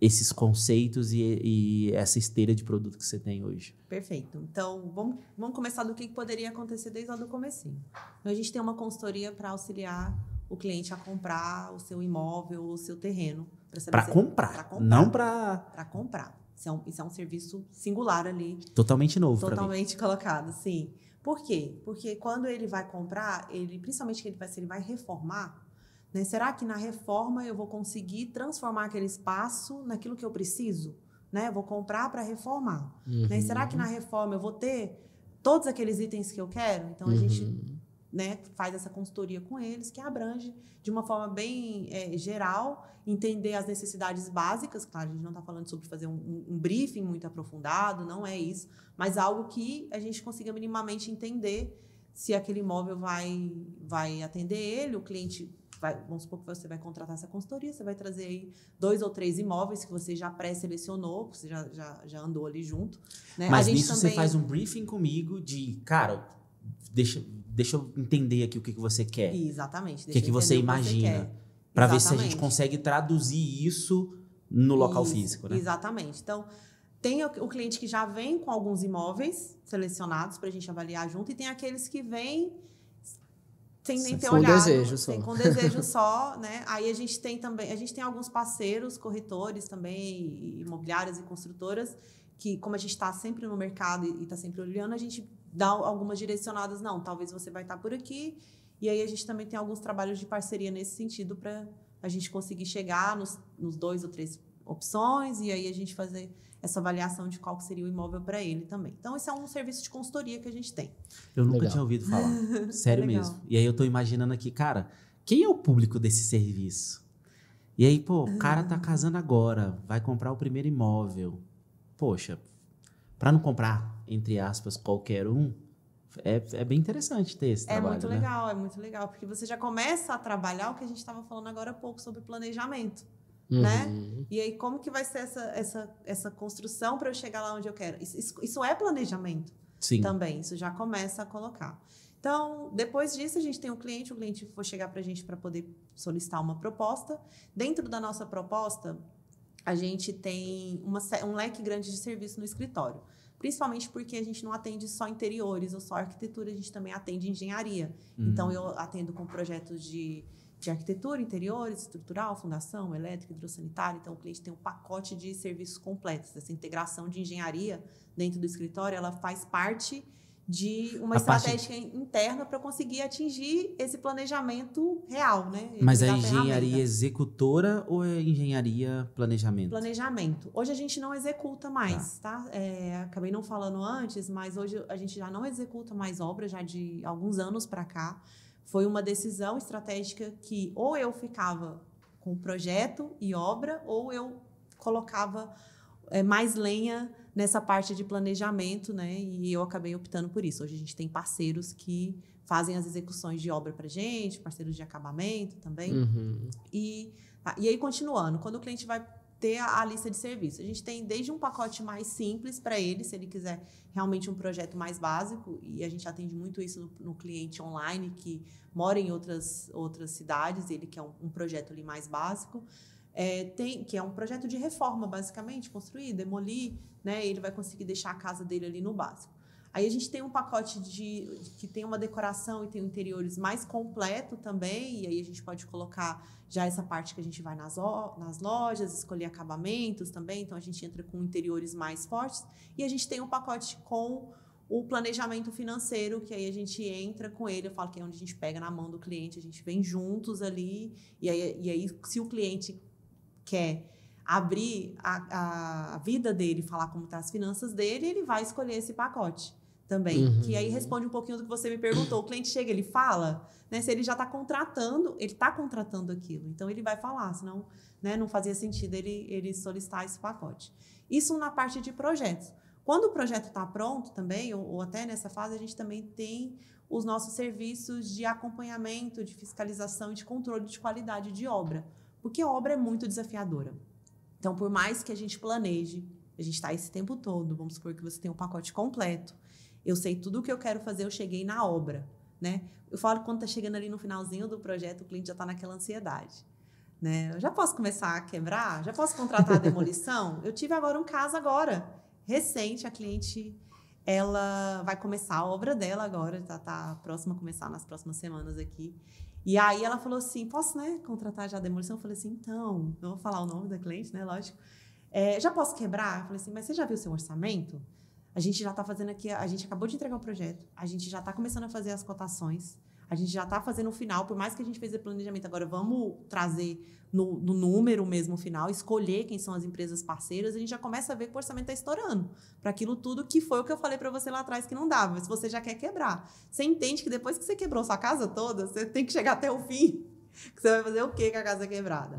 S3: esses conceitos e essa esteira de produto que você tem hoje.
S4: Perfeito. Então, vamos começar do que poderia acontecer desde lá do comecinho. Então, a gente tem uma consultoria para auxiliar o cliente a comprar o seu imóvel, o seu terreno.
S3: Para comprar, não para...
S4: Para comprar. Isso é um serviço singular ali.
S3: Totalmente novo para mim.
S4: Totalmente colocado, sim. Por quê? Porque quando ele vai comprar, principalmente se ele vai reformar, né? Será que na reforma eu vou conseguir transformar aquele espaço naquilo que eu preciso? Né? Eu vou comprar para reformar. Né? Será que na reforma eu vou ter todos aqueles itens que eu quero? Então, a gente, né, faz essa consultoria com eles, que abrange de uma forma bem geral, entender as necessidades básicas. Claro, a gente não está falando sobre fazer um briefing muito aprofundado, não é isso, mas algo que a gente consiga minimamente entender se aquele imóvel vai atender ele, o cliente... vamos supor que você vai contratar essa consultoria, você vai trazer aí 2 ou 3 imóveis que você já pré-selecionou, que você já andou ali junto. Né?
S3: Mas nisso você faz um briefing comigo cara, deixa eu entender aqui o que você quer.
S4: Exatamente.
S3: O que você imagina. Para ver se a gente consegue traduzir isso no local físico. Né?
S4: Exatamente. Então, tem o cliente que já vem com alguns imóveis selecionados para a gente avaliar junto, e tem aqueles que vêm sem nem ter olhado, com desejo só, né? Aí a gente tem alguns parceiros, corretores também, imobiliárias e construtoras, que como a gente está sempre no mercado e está sempre olhando, a gente dá algumas direcionadas, não, talvez você vai estar por aqui, e aí a gente também tem alguns trabalhos de parceria nesse sentido para a gente conseguir chegar nos 2 ou 3 opções, e aí a gente fazer essa avaliação de qual seria o imóvel para ele também. Então, esse é um serviço de consultoria que a gente tem.
S3: Eu nunca tinha ouvido falar. Sério mesmo. E aí eu tô imaginando aqui, cara, quem é o público desse serviço? E aí, o cara tá casando agora, vai comprar o primeiro imóvel. Poxa, para não comprar, entre aspas, qualquer um, é bem interessante ter esse trabalho.
S4: É muito legal, porque você já começa a trabalhar o que a gente estava falando agora há pouco sobre planejamento. né? E aí, como que vai ser essa construção para eu chegar lá onde eu quero? Isso é planejamento também, isso já começa a colocar. Então, depois disso, a gente tem o cliente for chegar para a gente para poder solicitar uma proposta. Dentro da nossa proposta, a gente tem um leque grande de serviço no escritório. Principalmente porque a gente não atende só interiores ou só arquitetura, a gente também atende engenharia. Então, eu atendo com projetos de arquitetura, interiores, estrutural, fundação, elétrica, hidrossanitária. Então, o cliente tem um pacote de serviços completos. Essa integração de engenharia dentro do escritório, ela faz parte de uma estratégia interna para conseguir atingir esse planejamento real, né?
S3: Mas é engenharia executora ou é engenharia planejamento?
S4: Planejamento. Hoje a gente não executa mais, tá? Acabei não falando antes, mas hoje a gente já não executa mais obras, já de alguns anos para cá. Foi uma decisão estratégica que ou eu ficava com projeto e obra, ou eu colocava mais lenha nessa parte de planejamento, né? E eu acabei optando por isso. Hoje a gente tem parceiros que fazem as execuções de obra para gente, parceiros de acabamento também. E aí, continuando, quando o cliente vai ter a lista de serviços, a gente tem desde um pacote mais simples para ele, se ele quiser realmente um projeto mais básico, e a gente atende muito isso no cliente online, que mora em outras cidades, ele quer um projeto ali mais básico. Que é um projeto de reforma, basicamente, construir, demolir, né? Ele vai conseguir deixar a casa dele ali no básico. Aí a gente tem um pacote que tem uma decoração e tem interiores mais completo também, e aí a gente pode colocar já essa parte que a gente vai nas lojas, escolher acabamentos também, então a gente entra com interiores mais fortes, e a gente tem um pacote com o planejamento financeiro, que aí a gente entra com ele, eu falo que é onde a gente pega na mão do cliente, a gente vem juntos ali, e aí se o cliente quer abrir a vida dele, falar como estão as finanças dele, ele vai escolher esse pacote também. Que aí responde um pouquinho do que você me perguntou. O cliente chega, ele fala, né, se ele já está contratando, ele está contratando aquilo. Então, ele vai falar, senão, né, não fazia sentido ele solicitar esse pacote. Isso na parte de projetos. Quando o projeto está pronto também, ou até nessa fase, a gente também tem os nossos serviços de acompanhamento, de fiscalização e de controle de qualidade de obra. Porque a obra é muito desafiadora. Então, por mais que a gente planeje, a gente está esse tempo todo, vamos supor que você tem um pacote completo, eu sei tudo o que eu quero fazer, eu cheguei na obra, né? Eu falo que quando está chegando ali no finalzinho do projeto, o cliente já está naquela ansiedade, né? Eu já posso começar a quebrar? Já posso contratar a demolição? Eu tive agora um caso recente, a cliente, ela vai começar a obra dela agora, está próxima a começar nas próximas semanas aqui. E aí ela falou assim, posso, né, contratar já a demolição? Eu falei assim, então, não vou falar o nome da cliente, né, lógico. Já posso quebrar? Eu falei assim, mas você já viu o seu orçamento? A gente já está fazendo aqui, a gente acabou de entregar o projeto, a gente já está começando a fazer as cotações, a gente já está fazendo o final, por mais que a gente fez o planejamento, agora vamos trazer no número mesmo final, escolher quem são as empresas parceiras, a gente já começa a ver que o orçamento está estourando para aquilo tudo que foi o que eu falei para você lá atrás que não dava, mas se você já quer quebrar. Você entende que depois que você quebrou sua casa toda, você tem que chegar até o fim, que você vai fazer o quê com a casa quebrada?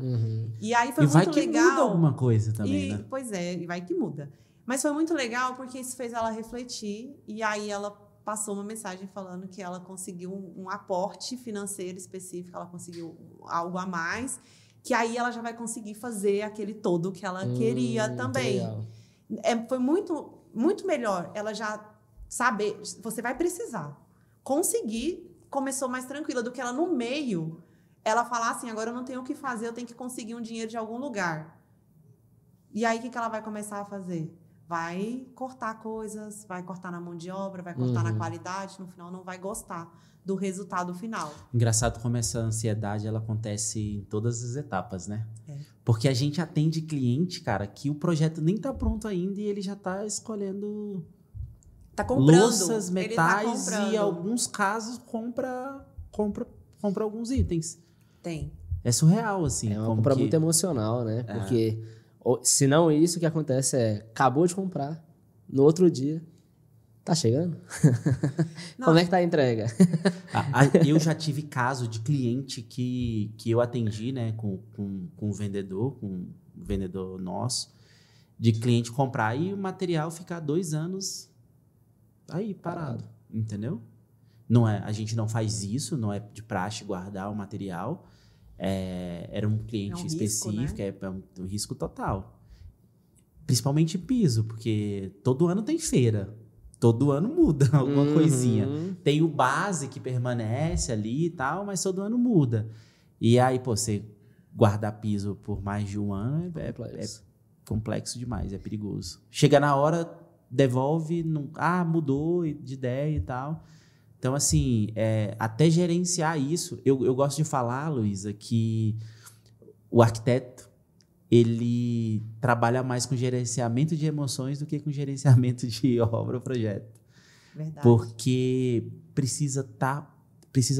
S4: E aí foi muito legal. E vai que muda
S3: alguma coisa também, né?
S4: Pois é, e vai que muda. Mas foi muito legal porque isso fez ela refletir e aí ela passou uma mensagem falando que ela conseguiu um aporte financeiro específico, ela conseguiu algo a mais, que aí ela já vai conseguir fazer aquele todo que ela queria também. Foi muito, muito melhor ela já saber, você vai precisar conseguir, começou mais tranquila do que ela no meio, ela falar assim, agora eu não tenho o que fazer, eu tenho que conseguir um dinheiro de algum lugar. E aí o que ela vai começar a fazer? Vai cortar coisas, vai cortar na mão de obra, vai cortar na qualidade, no final não vai gostar do resultado final.
S3: Engraçado como essa ansiedade ela acontece em todas as etapas, né? Porque a gente atende cliente, cara, que o projeto nem tá pronto ainda e ele já tá escolhendo louças, metais e, em alguns casos, compra alguns itens.
S4: Tem.
S3: É surreal, assim.
S2: É uma compra muito emocional, né? Porque... Se não, isso que acontece acabou de comprar, no outro dia, tá chegando? Como é que tá a entrega?
S3: Eu já tive caso de cliente que eu atendi, né, com um vendedor nosso, de cliente comprar e o material ficar 2 anos aí parado, entendeu? Não é, a gente não faz isso, não é de praxe guardar o material. Era um cliente
S4: É um
S3: específico,
S4: risco,
S3: é um risco total. Principalmente piso, porque todo ano tem feira. Todo ano muda alguma coisinha. Tem o base que permanece ali e tal, mas todo ano muda. E aí, pô, você guardar piso por mais de um ano é complexo demais, é perigoso. Chega na hora, devolve, mudou de ideia e tal. Então, assim, até gerenciar isso, eu gosto de falar, Luísa, que o arquiteto, ele trabalha mais com gerenciamento de emoções do que com gerenciamento de obra ou projeto.
S4: Verdade.
S3: Porque precisa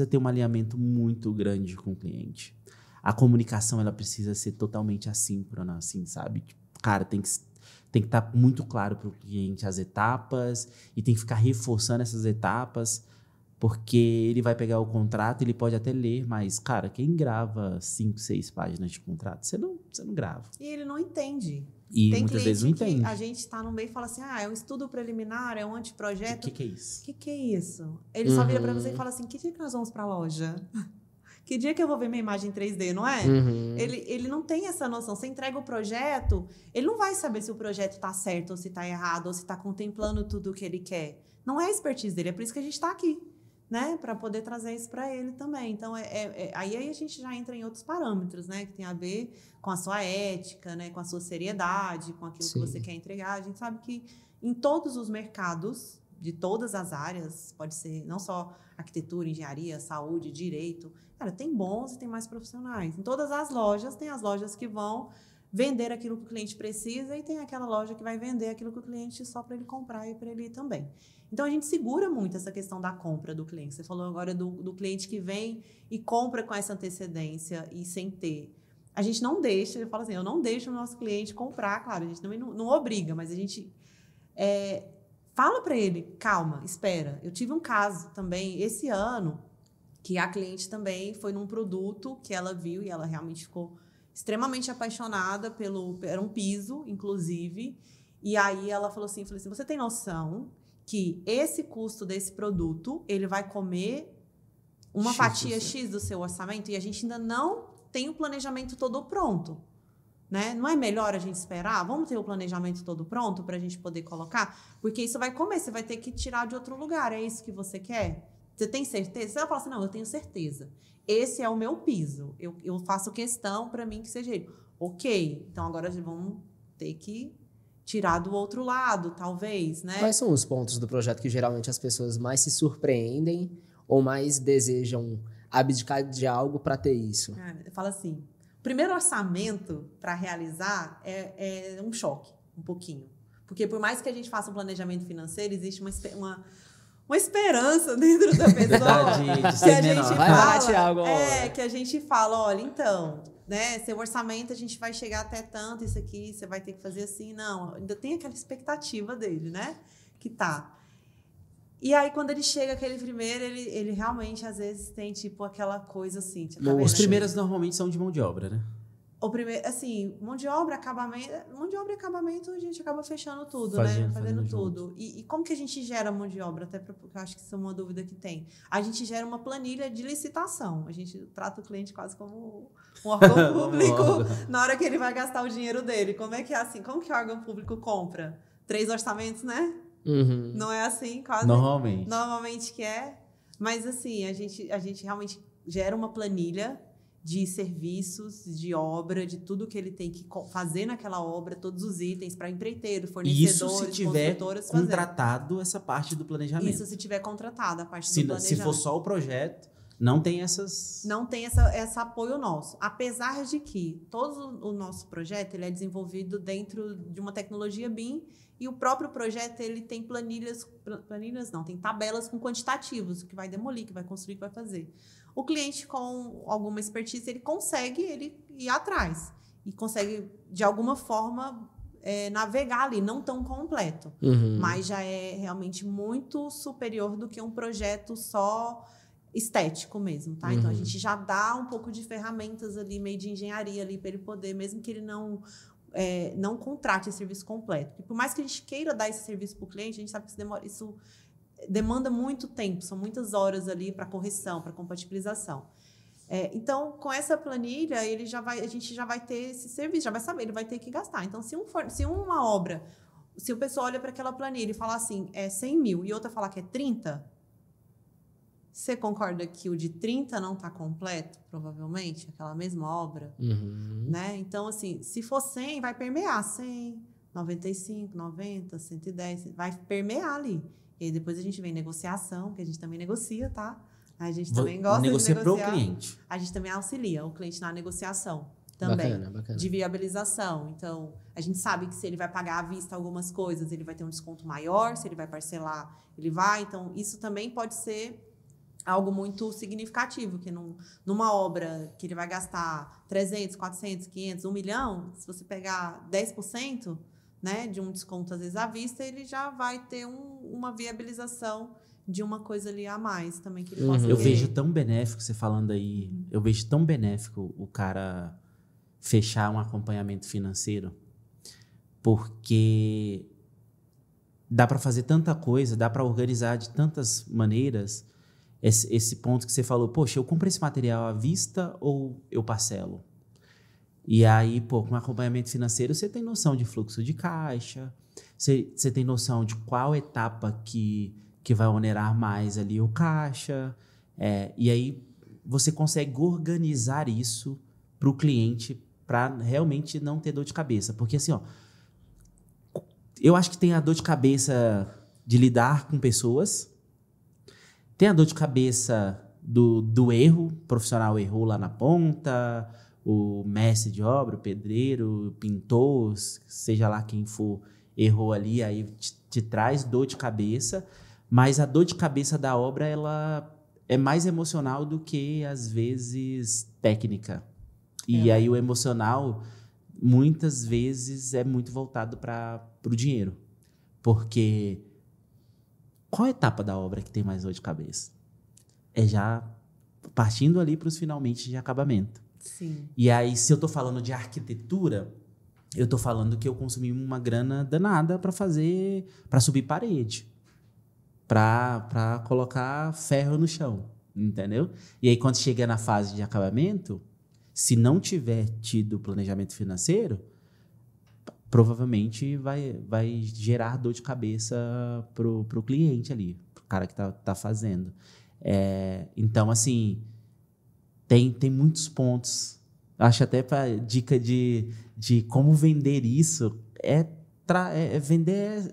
S3: ter um alinhamento muito grande com o cliente. A comunicação, ela precisa ser totalmente assíncrona, assim, sabe? Cara, tem que estar muito claro para o cliente as etapas e tem que ficar reforçando essas etapas, porque ele vai pegar o contrato, ele pode até ler, mas, cara, quem grava 5, 6 páginas de contrato, você não grava.
S4: E ele não entende.
S3: E
S4: Tem
S3: muitas vezes não entende.
S4: A gente está no meio e fala assim, é um estudo preliminar, é um anteprojeto.
S3: O que é isso?
S4: O que é isso? Ele só vira para você e fala assim, que dia que nós vamos para a loja? Que dia que eu vou ver minha imagem em 3D, não é? Ele não tem essa noção. Você entrega o projeto, ele não vai saber se o projeto está certo ou se está errado, ou se está contemplando tudo o que ele quer. Não é a expertise dele, é por isso que a gente está aqui, né? Para poder trazer isso para ele também. Então, aí a gente já entra em outros parâmetros, né? Que tem a ver com a sua ética, né? Com a sua seriedade, com aquilo que você quer entregar. A gente sabe que em todos os mercados, de todas as áreas, pode ser não só arquitetura, engenharia, saúde, direito, cara, tem bons e tem mais profissionais. Em todas as lojas, tem as lojas que vão vender aquilo que o cliente precisa e tem aquela loja que vai vender aquilo que o cliente só para ele comprar e para ele ir também. Então, a gente segura muito essa questão da compra do cliente. Você falou agora do cliente que vem e compra com essa antecedência e sem ter. A gente não deixa, eu falo assim, eu não deixo o nosso cliente comprar, claro, a gente também não obriga, mas a gente fala para ele, calma, espera. Eu tive um caso também esse ano que a cliente também foi num produto que ela viu e ela realmente ficou extremamente apaixonada era um piso, inclusive, e aí ela falou assim, você tem noção que esse custo desse produto, ele vai comer uma fatia X do seu orçamento e a gente ainda não tem o planejamento todo pronto, né? Não é melhor a gente esperar? Vamos ter o planejamento todo pronto para a gente poder colocar? Porque isso vai comer, você vai ter que tirar de outro lugar, é isso que você quer? Você tem certeza? Você vai falar assim, não, eu tenho certeza. Esse é o meu piso, eu faço questão para mim que seja ele. Ok, então agora vamos ter que tirar do outro lado, talvez, né?
S2: Quais são os pontos do projeto que geralmente as pessoas mais se surpreendem ou mais desejam abdicar de algo para ter isso?
S4: Eu falo assim, o primeiro orçamento para realizar é um choque, um pouquinho. Porque por mais que a gente faça um planejamento financeiro, existe uma esperança dentro da pessoa que a gente fala, que a gente fala, olha, então, né, seu orçamento a gente vai chegar até tanto, isso aqui você vai ter que fazer assim, não, ainda tem aquela expectativa dele, né, que tá. E aí, quando ele chega aquele primeiro, ele realmente, às vezes, tem, tipo, aquela coisa assim, tá vendo?
S3: Os primeiros normalmente são de mão de obra, né?
S4: O primeiro, assim, mão de obra e acabamento, a gente acaba fechando tudo, né? Fazendo tudo. E como que a gente gera mão de obra? Até porque eu acho que isso é uma dúvida que tem. A gente gera uma planilha de licitação. A gente trata o cliente quase como um órgão público na hora que ele vai gastar o dinheiro dele. Como é que é assim? Como que o órgão público compra? 3 orçamentos, né? Não é assim, quase? Normalmente que é. Mas, assim, a gente realmente gera uma planilha de serviços, de obra, de tudo que ele tem que fazer naquela obra, todos os itens para empreiteiro, fornecedores,
S3: isso se tiver contratado
S4: fazer.
S3: Essa parte do planejamento.
S4: Isso se tiver contratado a parte do planejamento.
S3: Se for só o projeto, não tem essas...
S4: Não tem esse apoio nosso. Apesar de que todo o nosso projeto ele é desenvolvido dentro de uma tecnologia BIM e o próprio projeto ele tem tem tabelas com quantitativos, que vai demolir, que vai construir, que vai fazer. O cliente com alguma expertise, ele consegue ir atrás e consegue, de alguma forma, navegar ali, não tão completo, mas já é realmente muito superior do que um projeto só estético mesmo, tá? Então, a gente já dá um pouco de ferramentas ali, meio de engenharia ali, para ele poder, mesmo que ele não contrate esse serviço completo. Porque por mais que a gente queira dar esse serviço para o cliente, a gente sabe que isso demanda muito tempo, são muitas horas ali para correção, para compatibilização. Então, com essa planilha, a gente já vai ter esse serviço, já vai saber, ele vai ter que gastar. Então, se uma obra, se o pessoal olha para aquela planilha e fala assim, é 100 mil, e outra falar que é 30, você concorda que o de 30 não está completo, provavelmente, aquela mesma obra? Né? Então, assim, se for 100, vai permear 100, 95, 90, 110, vai permear ali. E aí depois a gente vem negociação, que a gente também negocia, tá? A gente também gosta de negociar.
S3: Negocia pro cliente.
S4: A gente também auxilia o cliente na negociação também.
S2: Bacana.
S4: De viabilização. Então, a gente sabe que se ele vai pagar à vista algumas coisas, ele vai ter um desconto maior, se ele vai parcelar, ele vai. Então, isso também pode ser algo muito significativo, que numa obra que ele vai gastar 300, 400, 500, 1 milhão, se você pegar 10%, né, de um desconto, às vezes, à vista, ele já vai ter uma viabilização de uma coisa ali a mais também que ele possa
S3: Eu
S4: ter.
S3: vejo tão benéfico, você falando aí, eu vejo tão benéfico o cara fechar um acompanhamento financeiro, porque dá para fazer tanta coisa, dá para organizar de tantas maneiras. Esse ponto que você falou, poxa, eu compro esse material à vista ou eu parcelo? E aí, pô, com acompanhamento financeiro, você tem noção de fluxo de caixa, você tem noção de qual etapa que vai onerar mais ali o caixa, e aí você consegue organizar isso para o cliente para realmente não ter dor de cabeça. Porque assim, ó, eu acho que tem a dor de cabeça de lidar com pessoas, tem a dor de cabeça do erro, o profissional errou lá na ponta, o mestre de obra, o pedreiro, o pintor, seja lá quem for, errou ali, aí te traz dor de cabeça, mas a dor de cabeça da obra, ela é mais emocional do que, às vezes, técnica. E aí o emocional, muitas vezes, é muito voltado para o dinheiro. Porque qual etapa da obra que tem mais dor de cabeça? É já partindo ali para os finalmente de acabamento.
S4: Sim.
S3: E aí, se eu estou falando de arquitetura, eu estou falando que eu consumi uma grana danada para subir parede, para colocar ferro no chão, entendeu? E aí, quando chega na fase de acabamento, se não tiver tido planejamento financeiro, provavelmente vai gerar dor de cabeça pro cliente ali, pro cara que tá fazendo. Então, assim, tem muitos pontos. Acho até para dica de como vender isso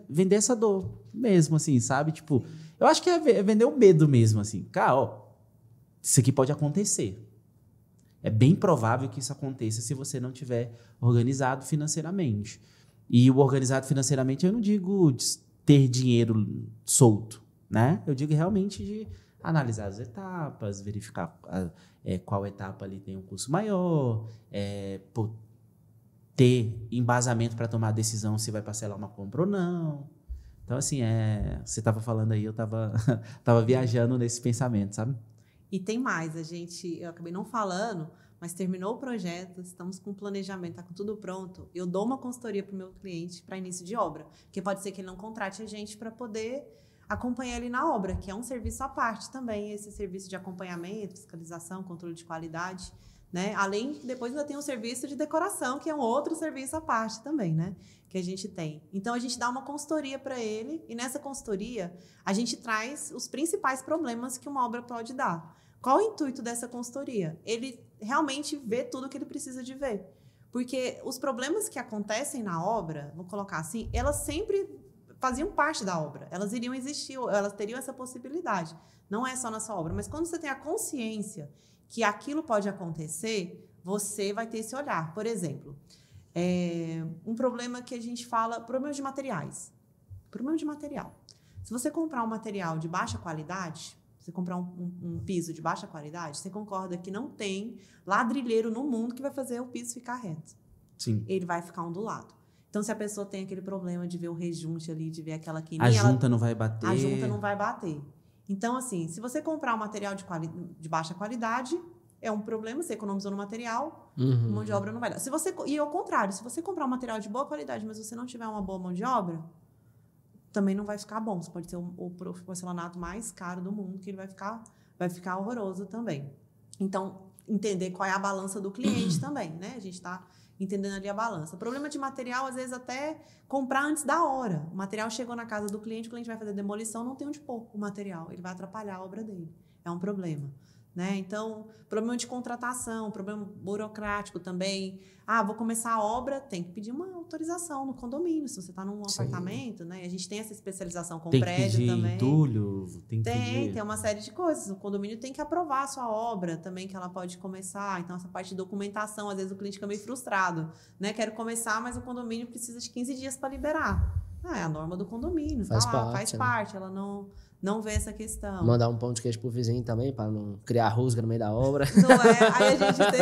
S3: vender essa dor mesmo, assim, sabe? Tipo, eu acho que é vender o medo mesmo, assim. Cara, ó, isso aqui pode acontecer. É bem provável que isso aconteça se você não tiver organizado financeiramente. E o organizado financeiramente, eu não digo de ter dinheiro solto, né? Eu digo realmente de analisar as etapas, verificar qual etapa ali tem um custo maior, ter embasamento para tomar a decisão se vai parcelar uma compra ou não. Então, assim, você estava falando aí, eu estava viajando nesse pensamento, sabe?
S4: E tem mais, eu acabei não falando, mas terminou o projeto, estamos com o planejamento, está com tudo pronto, eu dou uma consultoria para o meu cliente para início de obra, porque pode ser que ele não contrate a gente para poder acompanhar ele na obra, que é um serviço à parte também, esse serviço de acompanhamento, fiscalização, controle de qualidade, né? Além que depois ainda tem um serviço de decoração, que é um outro serviço à parte também, né? Que a gente tem. Então, a gente dá uma consultoria para ele e nessa consultoria a gente traz os principais problemas que uma obra pode dar. Qual o intuito dessa consultoria? Ele realmente vê tudo o que ele precisa de ver. Porque os problemas que acontecem na obra, vou colocar assim, elas sempre faziam parte da obra. Elas iriam existir, elas teriam essa possibilidade. Não é só na sua obra. Mas quando você tem a consciência que aquilo pode acontecer, você vai ter esse olhar. Por exemplo, um problema que a gente fala, problema de materiais. Problema de material. Se você comprar um material de baixa qualidade, você comprar um piso de baixa qualidade, você concorda que não tem ladrilheiro no mundo que vai fazer o piso ficar reto.
S3: Sim.
S4: Ele vai ficar ondulado. Então, se a pessoa tem aquele problema de ver o rejunte ali, de ver aquela quininha...
S3: A junta não vai bater.
S4: A junta não vai bater. Então, assim, se você comprar um material de baixa qualidade, é um problema, você economizou no material, mão de obra não vai dar. E ao contrário, se você comprar um material de boa qualidade, mas você não tiver uma boa mão de obra, também não vai ficar bom. Você pode ser o porcelanato mais caro do mundo, que ele vai ficar horroroso também. Então, entender qual é a balança do cliente também, né? A gente está entendendo ali a balança. Problema de material, às vezes, até comprar antes da hora. O material chegou na casa do cliente vai fazer demolição, não tem onde pôr o material. Ele vai atrapalhar a obra dele. É um problema. Né? Então, problema de contratação, problema burocrático também. Vou começar a obra, tem que pedir uma autorização no condomínio, se você está num apartamento, né? A gente tem essa especialização com prédio também.
S3: Entulho, tem
S4: uma série de coisas. O condomínio tem que aprovar a sua obra também, que ela pode começar. Então, essa parte de documentação, às vezes o cliente fica meio frustrado, né? Quero começar, mas o condomínio precisa de 15 dias para liberar. É a norma do condomínio, faz parte. Ela não vê essa questão.
S2: Mandar um pão de queijo pro vizinho também, para não criar rusga no meio da obra.
S4: Não é? Aí a gente tem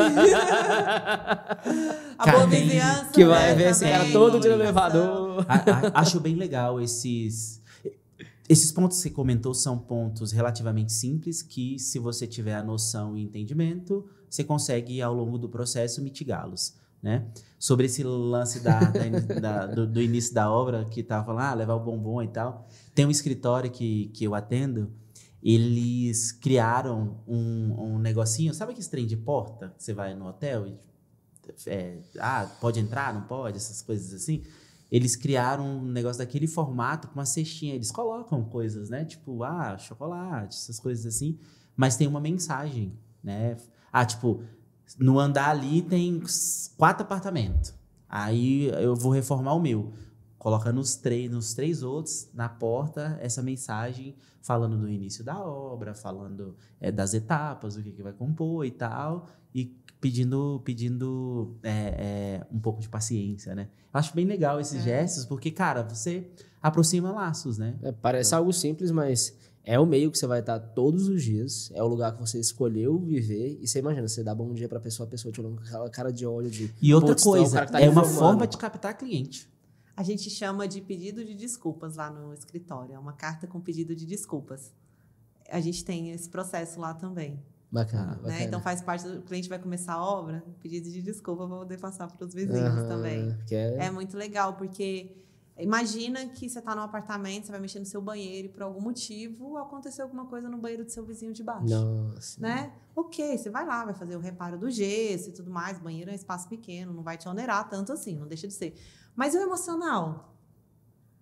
S4: a boa vizinhança.
S2: Que vai ver esse cara todo dia no elevador.
S3: Acho bem legal esses pontos que você comentou, são pontos relativamente simples que, se você tiver a noção e entendimento, você consegue, ao longo do processo, mitigá-los. Né? Sobre esse lance do início da obra, que tava falando, levar o bombom e tal. Tem um escritório que eu atendo, eles criaram um negocinho, sabe aquele trem de porta? Você vai no hotel e pode entrar, não pode, essas coisas assim. Eles criaram um negócio daquele formato com uma cestinha. Eles colocam coisas, né? Tipo, chocolate, essas coisas assim. Mas tem uma mensagem, né? No andar ali tem 4 apartamentos. Aí eu vou reformar o meu. Coloca nos três outros, na porta, essa mensagem falando do início da obra, falando das etapas, o que vai compor e tal, e pedindo um pouco de paciência, né? Eu acho bem legal esses gestos, porque, cara, você aproxima laços, né?
S2: Parece algo simples, mas é o meio que você vai estar todos os dias, é o lugar que você escolheu viver, e você imagina, você dá bom dia pra pessoa te olhando com aquela cara de ódio de...
S3: E outra coisa, é uma forma de captar cliente.
S4: A gente chama de pedido de desculpas lá no escritório. É uma carta com pedido de desculpas. A gente tem esse processo lá também.
S2: Bacana.
S4: Né? Então faz parte do cliente vai começar a obra, pedido de desculpa para poder passar para os vizinhos também. É muito legal, porque imagina que você está num apartamento, você vai mexer no seu banheiro e por algum motivo aconteceu alguma coisa no banheiro do seu vizinho de baixo.
S2: Nossa.
S4: Né? Ok, você vai lá, vai fazer o reparo do gesso e tudo mais. Banheiro é um espaço pequeno, não vai te onerar tanto assim, não deixa de ser. Mas e o emocional?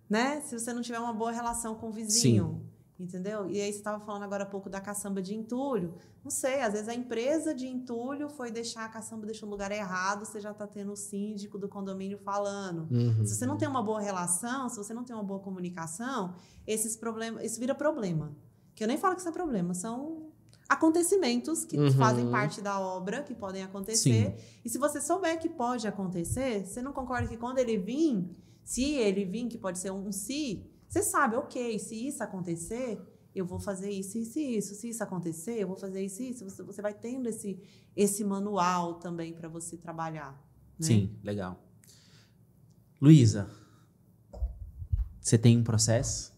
S4: Né? Se você não tiver uma boa relação com o vizinho, entendeu? E aí você estava falando agora há pouco da caçamba de entulho. Não sei, às vezes a empresa de entulho foi deixar a caçamba, deixou no lugar errado, você já está tendo o síndico do condomínio falando. Se você não tem uma boa relação, se você não tem uma boa comunicação, esses problemas, isso vira problema. Que eu nem falo que isso é problema, são acontecimentos que fazem parte da obra, que podem acontecer. Sim. E se você souber que pode acontecer, você não concorda que quando ele vir, se ele vir, que pode ser um se, você sabe, ok, se isso acontecer, eu vou fazer isso, isso e isso. Se isso acontecer, eu vou fazer isso e isso. Você vai tendo esse manual também para você trabalhar. Né?
S3: Sim, legal. Luísa, você tem um processo?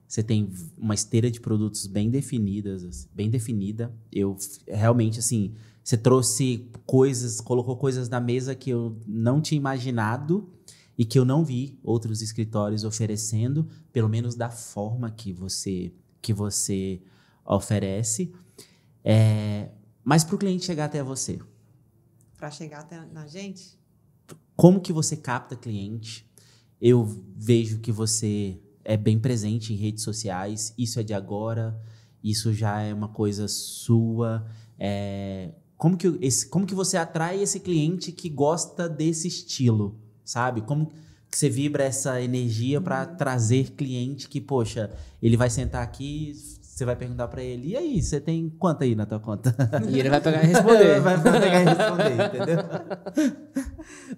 S3: Você tem uma esteira de produtos bem definida. Eu realmente, assim, você trouxe coisas, colocou coisas na mesa que eu não tinha imaginado e que eu não vi outros escritórios oferecendo, pelo menos da forma que você oferece. Mas para o cliente chegar até você.
S4: Para chegar até na gente?
S3: Como que você capta cliente? Eu vejo que você é bem presente em redes sociais, isso é de agora, isso já é uma coisa sua. Como que você atrai esse cliente que gosta desse estilo, sabe? Como que você vibra essa energia para trazer cliente que, poxa, ele vai sentar aqui, você vai perguntar para ele, e aí, você tem quanto aí na tua conta?
S2: E ele vai pegar e responder.
S3: Vai pegar e responder, entendeu?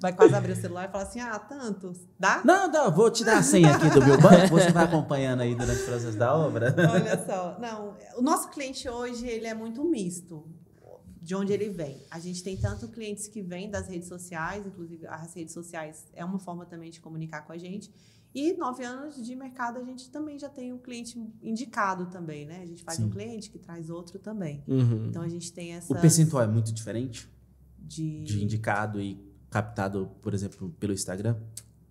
S4: Vai quase abrir o celular e falar assim, tanto, dá?
S3: Não, vou te dar a senha aqui do meu banco, você vai acompanhando aí durante o processo da obra.
S4: Olha só, o nosso cliente hoje, ele é muito misto, de onde ele vem. A gente tem tanto clientes que vêm das redes sociais, inclusive as redes sociais é uma forma também de comunicar com a gente, e 9 anos de mercado, a gente também já tem um cliente indicado também, né? A gente faz um cliente que traz outro também. Então, a gente tem essa...
S3: O percentual é muito diferente de indicado e captado, por exemplo, pelo Instagram?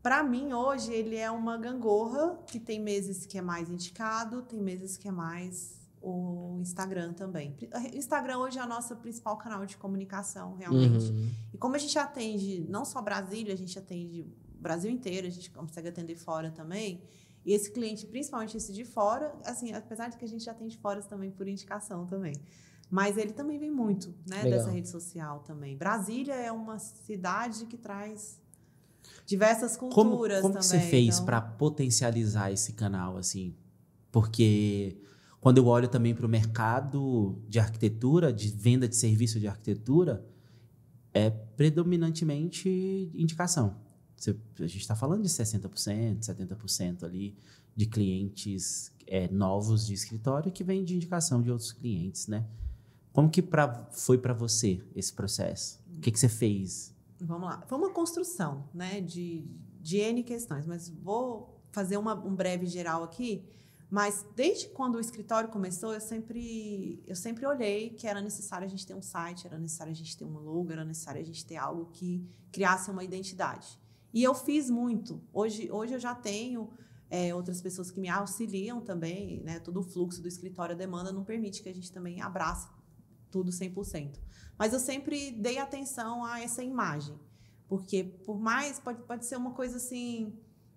S4: Para mim, hoje, ele é uma gangorra que tem meses que é mais indicado, tem meses que é mais o Instagram também. O Instagram hoje é o nosso principal canal de comunicação, realmente. E como a gente atende não só Brasília, a gente atende o Brasil inteiro, a gente consegue atender fora também. E esse cliente, principalmente esse de fora, assim, apesar de que a gente já atende fora também por indicação também. Mas ele também vem muito, né, dessa rede social também. Brasília é uma cidade que traz diversas culturas
S3: como
S4: também.
S3: que você fez para potencializar esse canal, assim? Porque quando eu olho também para o mercado de arquitetura, de venda de serviço de arquitetura, é predominantemente indicação. A gente está falando de 60%, 70% ali de clientes novos de escritório que vêm de indicação de outros clientes, né? Como que foi para você esse processo? O que você fez?
S4: Vamos lá. Foi uma construção, né, de N questões, mas vou fazer um breve geral aqui. Mas desde quando o escritório começou, eu sempre olhei que era necessário a gente ter um site, era necessário a gente ter uma logo, era necessário a gente ter algo que criasse uma identidade. E eu fiz muito. Hoje eu já tenho outras pessoas que me auxiliam também, né? Todo o fluxo do escritório, a demanda não permite que a gente também abrace tudo 100%. Mas eu sempre dei atenção a essa imagem. Porque, por mais, pode ser uma coisa assim,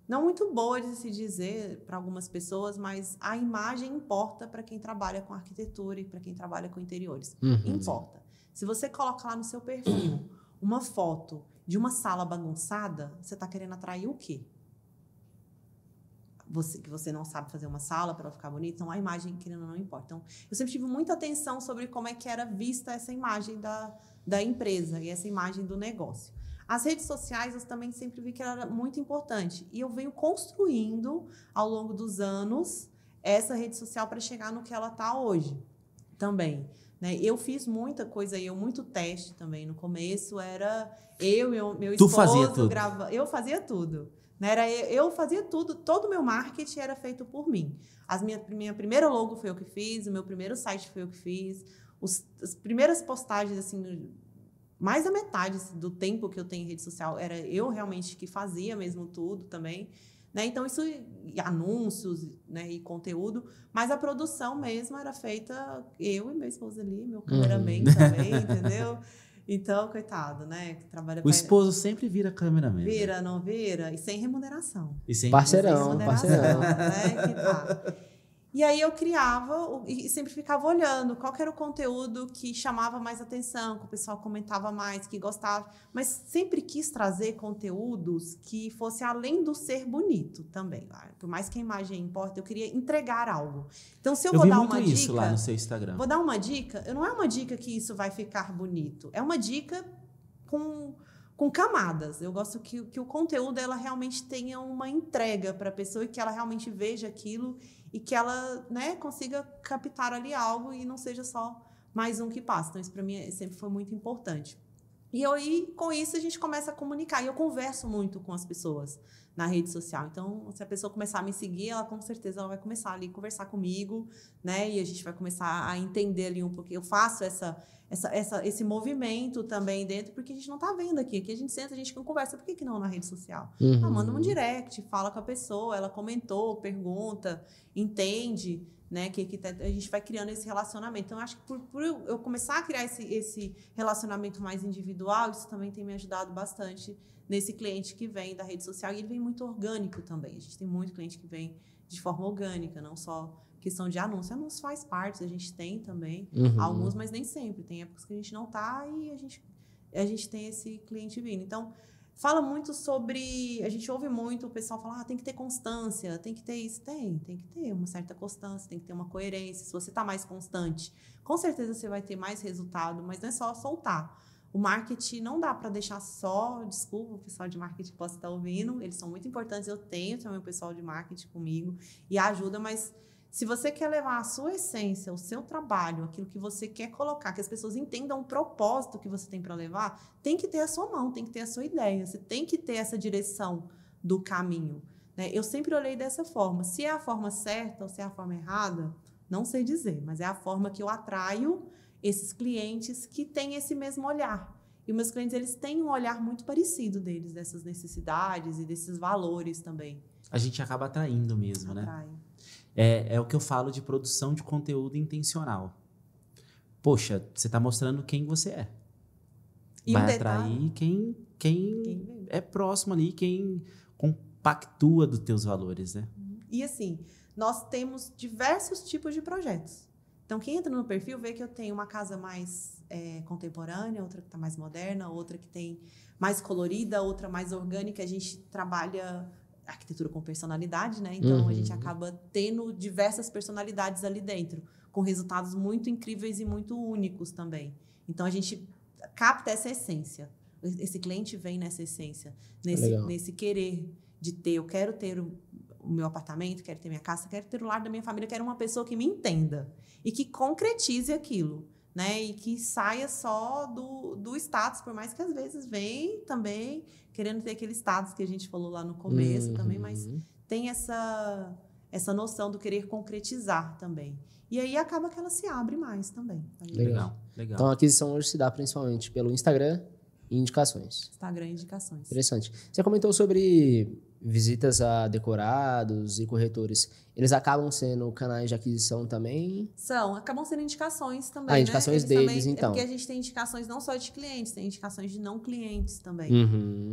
S4: não muito boa de se dizer para algumas pessoas, mas a imagem importa para quem trabalha com arquitetura e para quem trabalha com interiores. Importa. Se você coloca lá no seu perfil uma foto de uma sala bagunçada, você está querendo atrair o quê? Que você não sabe fazer uma sala para ela ficar bonita, então a imagem, querendo ou não, importa. Então, eu sempre tive muita atenção sobre como é que era vista essa imagem da empresa e essa imagem do negócio. As redes sociais, eu também sempre vi que ela era muito importante. E eu venho construindo, ao longo dos anos, essa rede social para chegar no que ela está hoje também. Né? Eu fiz muita coisa, muito teste também. No começo era eu e meu esposo.
S3: Tu fazia tudo?
S4: Eu fazia tudo. Né? Eu fazia tudo, todo o meu marketing era feito por mim. Minha primeira logo foi eu que fiz, o meu primeiro site foi eu que fiz. As primeiras postagens, assim, mais da metade do tempo que eu tenho em rede social era eu realmente que fazia mesmo tudo também. Né? Então, isso, e anúncios, né, e conteúdo, mas a produção mesmo era feita eu e meu esposo ali, meu cameraman também, entendeu? Então, coitado, né? Que trabalha
S3: o esposo sempre vira cameraman.
S4: Vira, não vira? E sem remuneração.
S3: E sem
S2: parceirão.
S4: Né? Que tá. E aí eu criava e sempre ficava olhando qual que era o conteúdo que chamava mais atenção, que o pessoal comentava mais, que gostava. Mas sempre quis trazer conteúdos que fosse além do ser bonito também. Por mais que a imagem importe, eu queria entregar algo. Então, se eu vou dar uma dica...
S3: isso lá no seu Instagram.
S4: Vou dar uma dica. Não é uma dica que isso vai ficar bonito. É uma dica com camadas. Eu gosto que o conteúdo ela realmente tenha uma entrega para a pessoa e que ela realmente veja aquilo e que ela, né, consiga captar ali algo e não seja só mais um que passa. Então, isso para mim sempre foi muito importante. E com isso a gente começa a comunicar. E eu converso muito com as pessoas na rede social. Então, se a pessoa começar a me seguir, ela com certeza ela vai começar ali a conversar comigo, né? E a gente vai começar a entender ali um pouquinho. Eu faço esse movimento também dentro, porque a gente não tá vendo aqui. Aqui a gente senta, a gente conversa. Por que não na rede social? Manda um direct, fala com a pessoa, ela comentou, pergunta, entende, né? Que a gente vai criando esse relacionamento. Então, eu acho que por eu começar a criar esse relacionamento mais individual, isso também tem me ajudado bastante nesse cliente que vem da rede social. E ele vem muito orgânico também. A gente tem muito cliente que vem de forma orgânica, não só questão de anúncio. Anúncio faz parte, a gente tem também alguns, mas nem sempre. Tem épocas que a gente não tá e a gente tem esse cliente vindo. Então, fala muito sobre... A gente ouve muito o pessoal falar, tem que ter constância, tem que ter isso. Tem que ter uma certa constância, tem que ter uma coerência. Se você está mais constante, com certeza você vai ter mais resultado, mas não é só soltar. O marketing não dá para deixar só... Desculpa, o pessoal de marketing possa estar ouvindo, eles são muito importantes. Eu tenho também o pessoal de marketing comigo e ajuda, mas... Se você quer levar a sua essência, o seu trabalho, aquilo que você quer colocar, que as pessoas entendam o propósito que você tem para levar, tem que ter a sua mão, tem que ter a sua ideia, você tem que ter essa direção do caminho. Né? Eu sempre olhei dessa forma. Se é a forma certa ou se é a forma errada, não sei dizer, mas é a forma que eu atraio esses clientes que têm esse mesmo olhar. E os meus clientes, eles têm um olhar muito parecido deles, dessas necessidades e desses valores também.
S3: A gente acaba atraindo mesmo,
S4: Atrai.
S3: né? É o que eu falo de produção de conteúdo intencional. Poxa, você está mostrando quem você é.
S4: E
S3: vai
S4: um detalhe,
S3: atrair quem
S4: vem.
S3: é próximo ali, quem compactua dos teus valores, né?
S4: E assim, nós temos diversos tipos de projetos. Então, quem entra no perfil vê que eu tenho uma casa mais contemporânea, outra que está mais moderna, outra que tem mais colorida, outra mais orgânica. A gente trabalha arquitetura com personalidade, né? Então, a gente acaba tendo diversas personalidades ali dentro, com resultados muito incríveis e muito únicos também. Então, a gente capta essa essência. Esse cliente vem nessa essência, nesse querer de ter. Eu quero ter o meu apartamento, quero ter minha casa, quero ter o lar da minha família, quero uma pessoa que me entenda e que concretize aquilo, né? E que saia só do status, por mais que às vezes vem também querendo ter aquele status que a gente falou lá no começo também, mas tem essa noção do querer concretizar também. E aí acaba que ela se abre mais também.
S3: Legal.
S2: Então a aquisição hoje se dá principalmente pelo Instagram e indicações.
S4: Instagram e indicações.
S2: Interessante. Você comentou sobre visitas a decorados e corretores. Eles acabam sendo canais de aquisição também?
S4: Acabam sendo indicações também,
S2: indicações
S4: né?
S2: deles,
S4: também,
S2: então.
S4: É porque a gente tem indicações não só de clientes, tem indicações de não clientes também.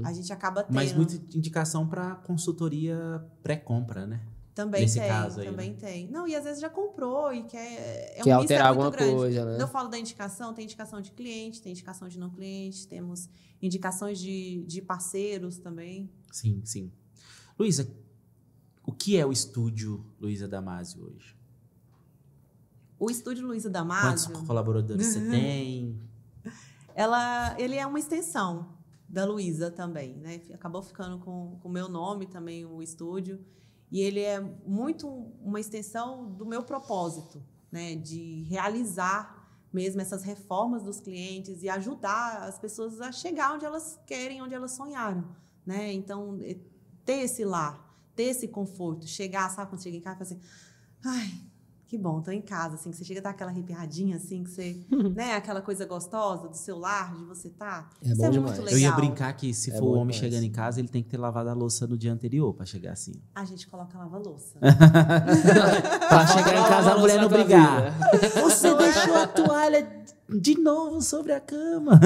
S4: A gente acaba tendo.
S3: Mas muita indicação para consultoria pré-compra, né?
S4: Também
S3: Nesse
S4: tem,
S3: caso aí,
S4: também
S3: né?
S4: tem. Não, e às vezes já comprou e quer
S2: Quer
S4: um
S2: alterar
S4: misto
S2: alguma
S4: muito grande.
S2: coisa, né?
S4: Quando eu falo da indicação, tem indicação de cliente, tem indicação de não cliente, temos indicações de parceiros também.
S3: Sim, sim. Luísa, o que é o estúdio Luísa Damasio hoje?
S4: O estúdio Luísa
S3: Quantos
S4: Damasio,
S3: colaboradores você tem?
S4: ele é uma extensão da Luísa também, né? Acabou ficando com o meu nome também, o estúdio. E ele é muito uma extensão do meu propósito, né? De realizar mesmo essas reformas dos clientes e ajudar as pessoas a chegar onde elas querem, onde elas sonharam, né? Então, ter esse lar, ter esse conforto, chegar, sabe, quando chega em casa e fala assim, ai, que bom, tô em casa, assim, que você chega a dar aquela arrepiadinha, assim, que você, né, aquela coisa gostosa do seu lar, de você tá.
S2: É
S4: Isso
S2: bom
S4: é
S2: demais.
S4: muito
S3: Eu
S4: legal.
S3: ia brincar que se
S2: É
S3: for
S2: bom
S3: o homem
S2: demais.
S3: chegando em casa, ele tem que ter lavado a louça no dia anterior para chegar assim.
S4: A gente coloca lava-louça.
S3: Para chegar em casa, a mulher não brigar. Você
S4: Não é?
S3: deixou a toalha de novo sobre a cama.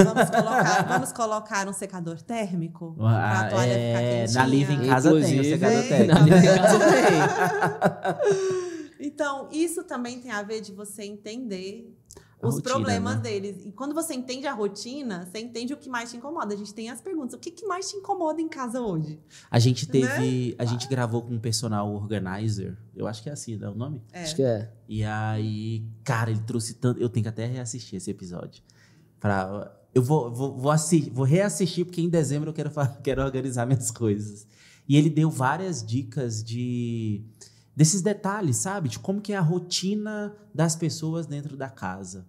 S4: Vamos colocar um secador térmico para a toalha ficar quentinha.
S3: Na Live em casa tem o
S2: Inclusive,
S3: secador
S4: tem.
S3: técnico.
S2: Na Live em casa tem.
S4: Então, isso também tem a ver de você entender
S3: A
S4: os
S3: rotina,
S4: problemas
S3: né?
S4: deles. E quando você entende a rotina, você entende o que mais te incomoda. A gente tem as perguntas. O que mais te incomoda em casa hoje?
S3: A gente teve. A gente gravou com um personal organizer. Eu acho que é assim, não é o nome?
S2: Acho que é.
S3: E aí, cara, ele trouxe tanto. Eu tenho que até reassistir esse episódio. Eu vou reassistir, porque em dezembro eu quero organizar minhas coisas. E ele deu várias dicas desses detalhes, sabe? De como que é a rotina das pessoas dentro da casa.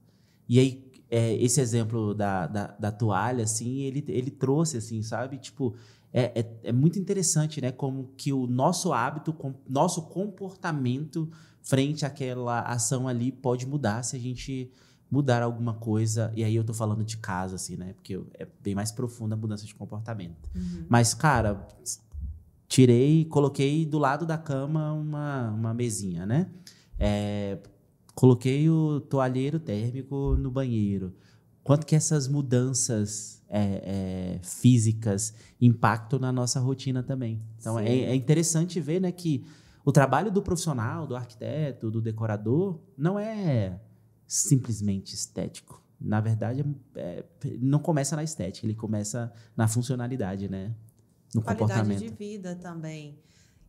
S3: E aí, esse exemplo da toalha, assim, ele trouxe, assim, sabe? Tipo, é muito interessante, né? Como que o nosso hábito, nosso comportamento frente àquela ação ali pode mudar se a gente mudar alguma coisa. E aí eu tô falando de casa, assim, né? Porque é bem mais profunda a mudança de comportamento. Mas, cara, coloquei do lado da cama uma mesinha, né? Coloquei o toalheiro térmico no banheiro. Quanto que essas mudanças físicas impactam na nossa rotina também. Então, é interessante ver, né, que o trabalho do profissional, do arquiteto, do decorador, não é simplesmente estético. Na verdade, não começa na estética, ele começa na funcionalidade, né? No
S4: Qualidade
S3: comportamento.
S4: de vida também.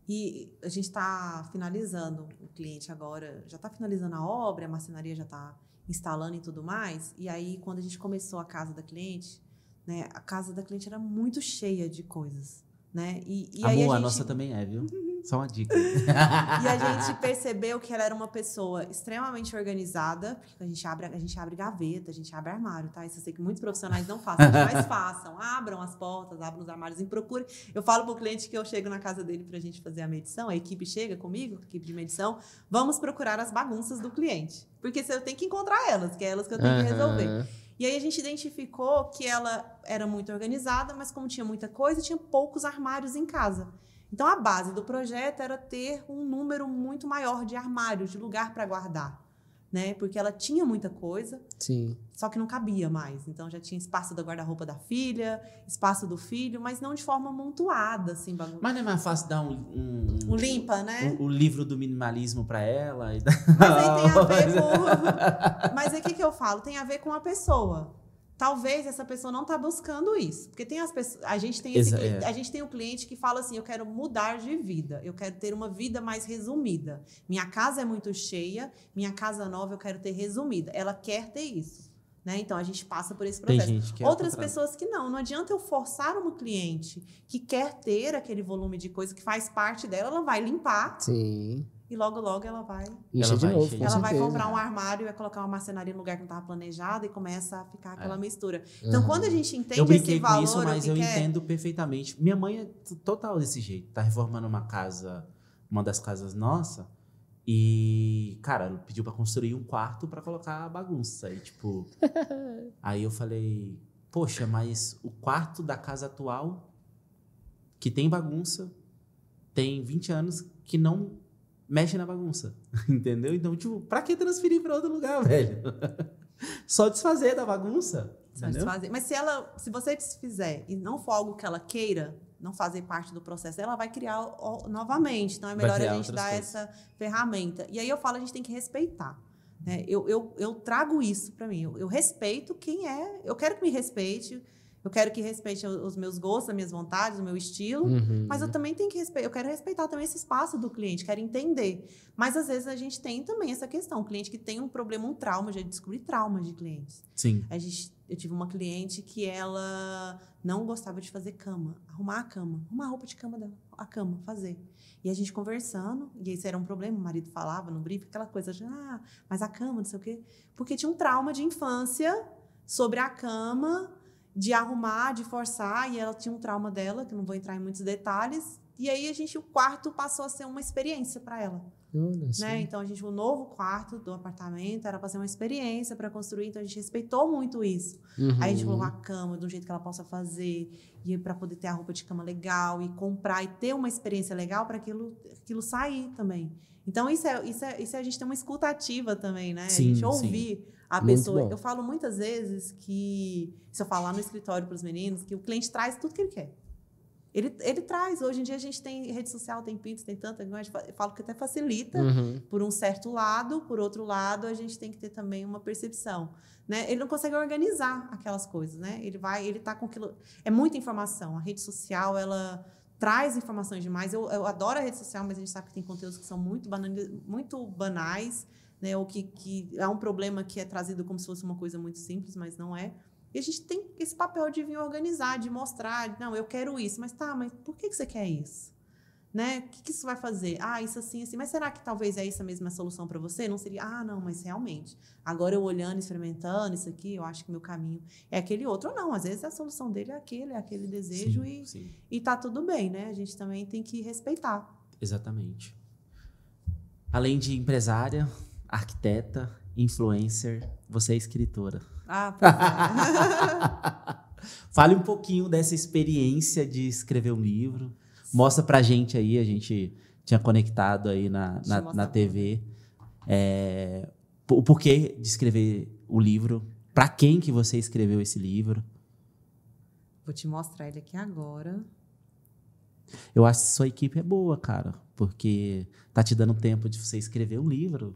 S4: E a gente está finalizando o cliente agora, já está finalizando a obra, a marcenaria já está instalando e tudo mais. E aí, quando a gente começou a casa da cliente, né, a casa da cliente era muito cheia de coisas, né? E aí
S3: Amor, a
S4: gente...
S3: nossa também é, viu? Só uma dica.
S4: E a gente percebeu que ela era uma pessoa extremamente organizada, porque a gente abre gaveta, a gente abre armário, tá? Isso eu sei que muitos profissionais não fazem, mas façam. Abram as portas, abram os armários e procurem. Eu falo pro cliente que eu chego na casa dele pra gente fazer a medição, a equipe chega comigo, a equipe de medição, vamos procurar as bagunças do cliente. Porque eu tenho que encontrar elas, que é elas que eu tenho que resolver. E aí a gente identificou que ela era muito organizada, mas como tinha muita coisa, tinha poucos armários em casa. Então, a base do projeto era ter um número muito maior de armários, de lugar para guardar, né? Porque ela tinha muita coisa,
S2: Sim.
S4: só que não cabia mais. Então, já tinha espaço da guarda-roupa da filha, espaço do filho, mas não de forma amontoada, assim, bagunçada.
S3: Mas não é mais fácil dar
S4: Um limpa, né?
S3: o livro do minimalismo pra ela? E...
S4: Mas aí tem a ver com... Mas aí o que eu falo? Tem a ver com a pessoa. Talvez essa pessoa não está buscando isso. Porque tem as pessoas... A gente tem a gente tem um cliente que fala assim, eu quero mudar de vida. Eu quero ter uma vida mais resumida. Minha casa é muito cheia, minha casa nova eu quero ter resumida. Ela quer ter isso. Né? Então, a gente passa por esse processo.
S3: Tem gente que
S4: Outras pessoas que não. Não adianta eu forçar uma cliente que quer ter aquele volume de coisa que faz parte dela, ela vai limpar.
S2: Sim.
S4: E logo, logo ela vai...
S2: Encher de novo,
S3: encher.
S2: com
S4: Ela vai
S2: certeza.
S4: comprar um armário, vai colocar uma marcenaria no lugar que não estava planejado e começa a ficar aquela mistura. Então, quando a gente entende
S3: Eu brinquei
S4: esse valor...
S3: com isso, mas
S4: o que
S3: eu
S4: quer,
S3: entendo perfeitamente. Minha mãe é total desse jeito. Tá reformando uma casa, uma das casas nossa, e, cara, ela pediu pra construir um quarto pra colocar a bagunça. E, tipo... Aí eu falei, poxa, mas o quarto da casa atual, que tem bagunça, tem 20 anos que não mexe na bagunça, entendeu? Então, tipo, pra que transferir pra outro lugar, velho? Só desfazer da bagunça, entendeu?
S4: Mas se você desfizer e não for algo que ela queira, não fazer parte do processo, ela vai criar novamente. Então, é melhor a gente dar essa ferramenta. E aí eu falo, a gente tem que respeitar. Né? Eu trago isso para mim. Eu respeito quem é. Eu quero que me respeite. Eu quero que respeite os meus gostos, as minhas vontades, o meu estilo. Mas eu também tenho que respeitar. Eu quero respeitar também esse espaço do cliente. Quero entender. Mas, às vezes, a gente tem também essa questão. O cliente que tem um problema, um trauma. Já descobri traumas de clientes.
S3: Sim.
S4: Eu tive uma cliente que ela não gostava de fazer cama. Arrumar a cama. Arrumar a roupa de cama dela. A cama, fazer. E a gente conversando, e esse era um problema, o marido falava no briefing, aquela coisa, mas a cama, não sei o quê. Porque tinha um trauma de infância sobre a cama, de arrumar, de forçar, e ela tinha um trauma dela, que eu não vou entrar em muitos detalhes, e aí o quarto passou a ser uma experiência para ela. Né? Então, o novo quarto do apartamento era para ser uma experiência para construir, então a gente respeitou muito isso. Aí a gente colocou a cama do jeito que ela possa fazer, e para poder ter a roupa de cama legal, e comprar, e ter uma experiência legal para aquilo sair também. Então, isso a gente tem uma escuta ativa também, né?
S3: Sim,
S4: a gente ouvir a
S2: Muito
S4: pessoa.
S2: bom.
S4: Eu falo muitas vezes que, se eu falar no escritório para os meninos, que o cliente traz tudo que ele quer. Ele traz. Hoje em dia a gente tem rede social, tem Pinterest, tem tanta. Eu falo que até facilita por um certo lado, por outro lado, a gente tem que ter também uma percepção. Né? Ele não consegue organizar aquelas coisas, né? Ele tá com aquilo. É muita informação. A rede social, ela traz informações demais. Eu adoro a rede social, mas a gente sabe que tem conteúdos que são muito banais, né? Ou que é um problema que é trazido como se fosse uma coisa muito simples, mas não é. E a gente tem esse papel de vir organizar, de mostrar, não, eu quero isso, mas por que você quer isso? Né? O que isso vai fazer? Isso assim, assim, mas será que talvez é essa mesma solução para você? Não seria, não, mas realmente, agora eu olhando, experimentando isso aqui, eu acho que meu caminho é aquele outro. Ou não, às vezes a solução dele é aquele desejo e tá tudo bem, né? A gente também tem que respeitar.
S3: Exatamente. Além de empresária, arquiteta, influencer, você é escritora.
S4: Pois é.
S3: Fale um pouquinho dessa experiência de escrever um livro. Mostra pra gente aí, a gente tinha conectado aí na TV. O porquê de escrever o livro. Pra quem que você escreveu esse livro?
S4: Vou te mostrar ele aqui agora.
S3: Eu acho que sua equipe é boa, cara. Porque tá te dando tempo de você escrever um livro.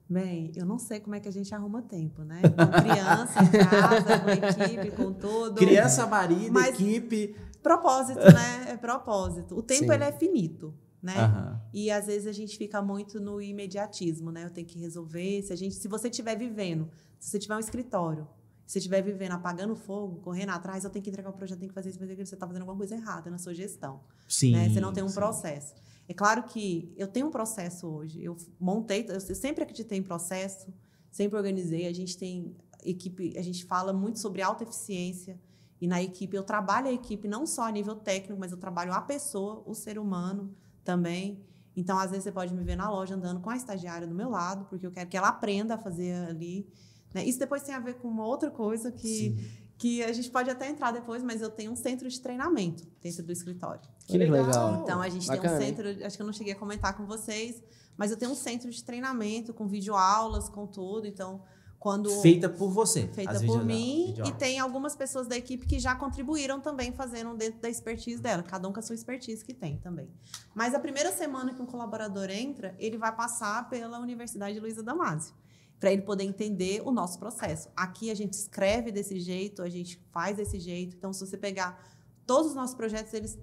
S4: Bem, eu não sei como é que a gente arruma tempo, né? Com criança em casa, com equipe, com tudo.
S3: Criança, marido, equipe.
S4: Propósito, né? É propósito. O tempo, ele é finito, né? E, às vezes, a gente fica muito no imediatismo, né? Eu tenho que resolver. Se você estiver vivendo, se você tiver um escritório, se você estiver vivendo apagando fogo, correndo atrás, eu tenho que entregar o projeto, tenho que fazer isso, você está fazendo alguma coisa errada na sua gestão.
S3: Sim.
S4: Né? Você não tem um processo. É claro que eu tenho um processo hoje. Eu sempre acreditei em processo, sempre organizei. A gente tem equipe, a gente fala muito sobre alta eficiência. E na equipe, eu trabalho a equipe não só a nível técnico, mas eu trabalho a pessoa, o ser humano também. Então, às vezes, você pode me ver na loja andando com a estagiária do meu lado, porque eu quero que ela aprenda a fazer ali. Né? Isso depois tem a ver com uma outra coisa que que a gente pode até entrar depois, mas eu tenho um centro de treinamento dentro do escritório.
S2: Que legal.
S4: Então, a gente
S2: Bacana,
S4: tem um centro, acho que eu não cheguei a comentar com vocês, mas eu tenho um centro de treinamento com videoaulas, com tudo. Então, quando...
S3: Feita por você.
S4: Feita
S3: as
S4: por
S3: videoaulas.
S4: mim, e tem algumas pessoas da equipe que já contribuíram também, fazendo dentro da expertise dela, cada um com a sua expertise que tem também. Mas a primeira semana que um colaborador entra, ele vai passar pela Universidade Luiza Damasio, para ele poder entender o nosso processo. Aqui a gente escreve desse jeito, a gente faz desse jeito. Então, se você pegar todos os nossos projetos, eles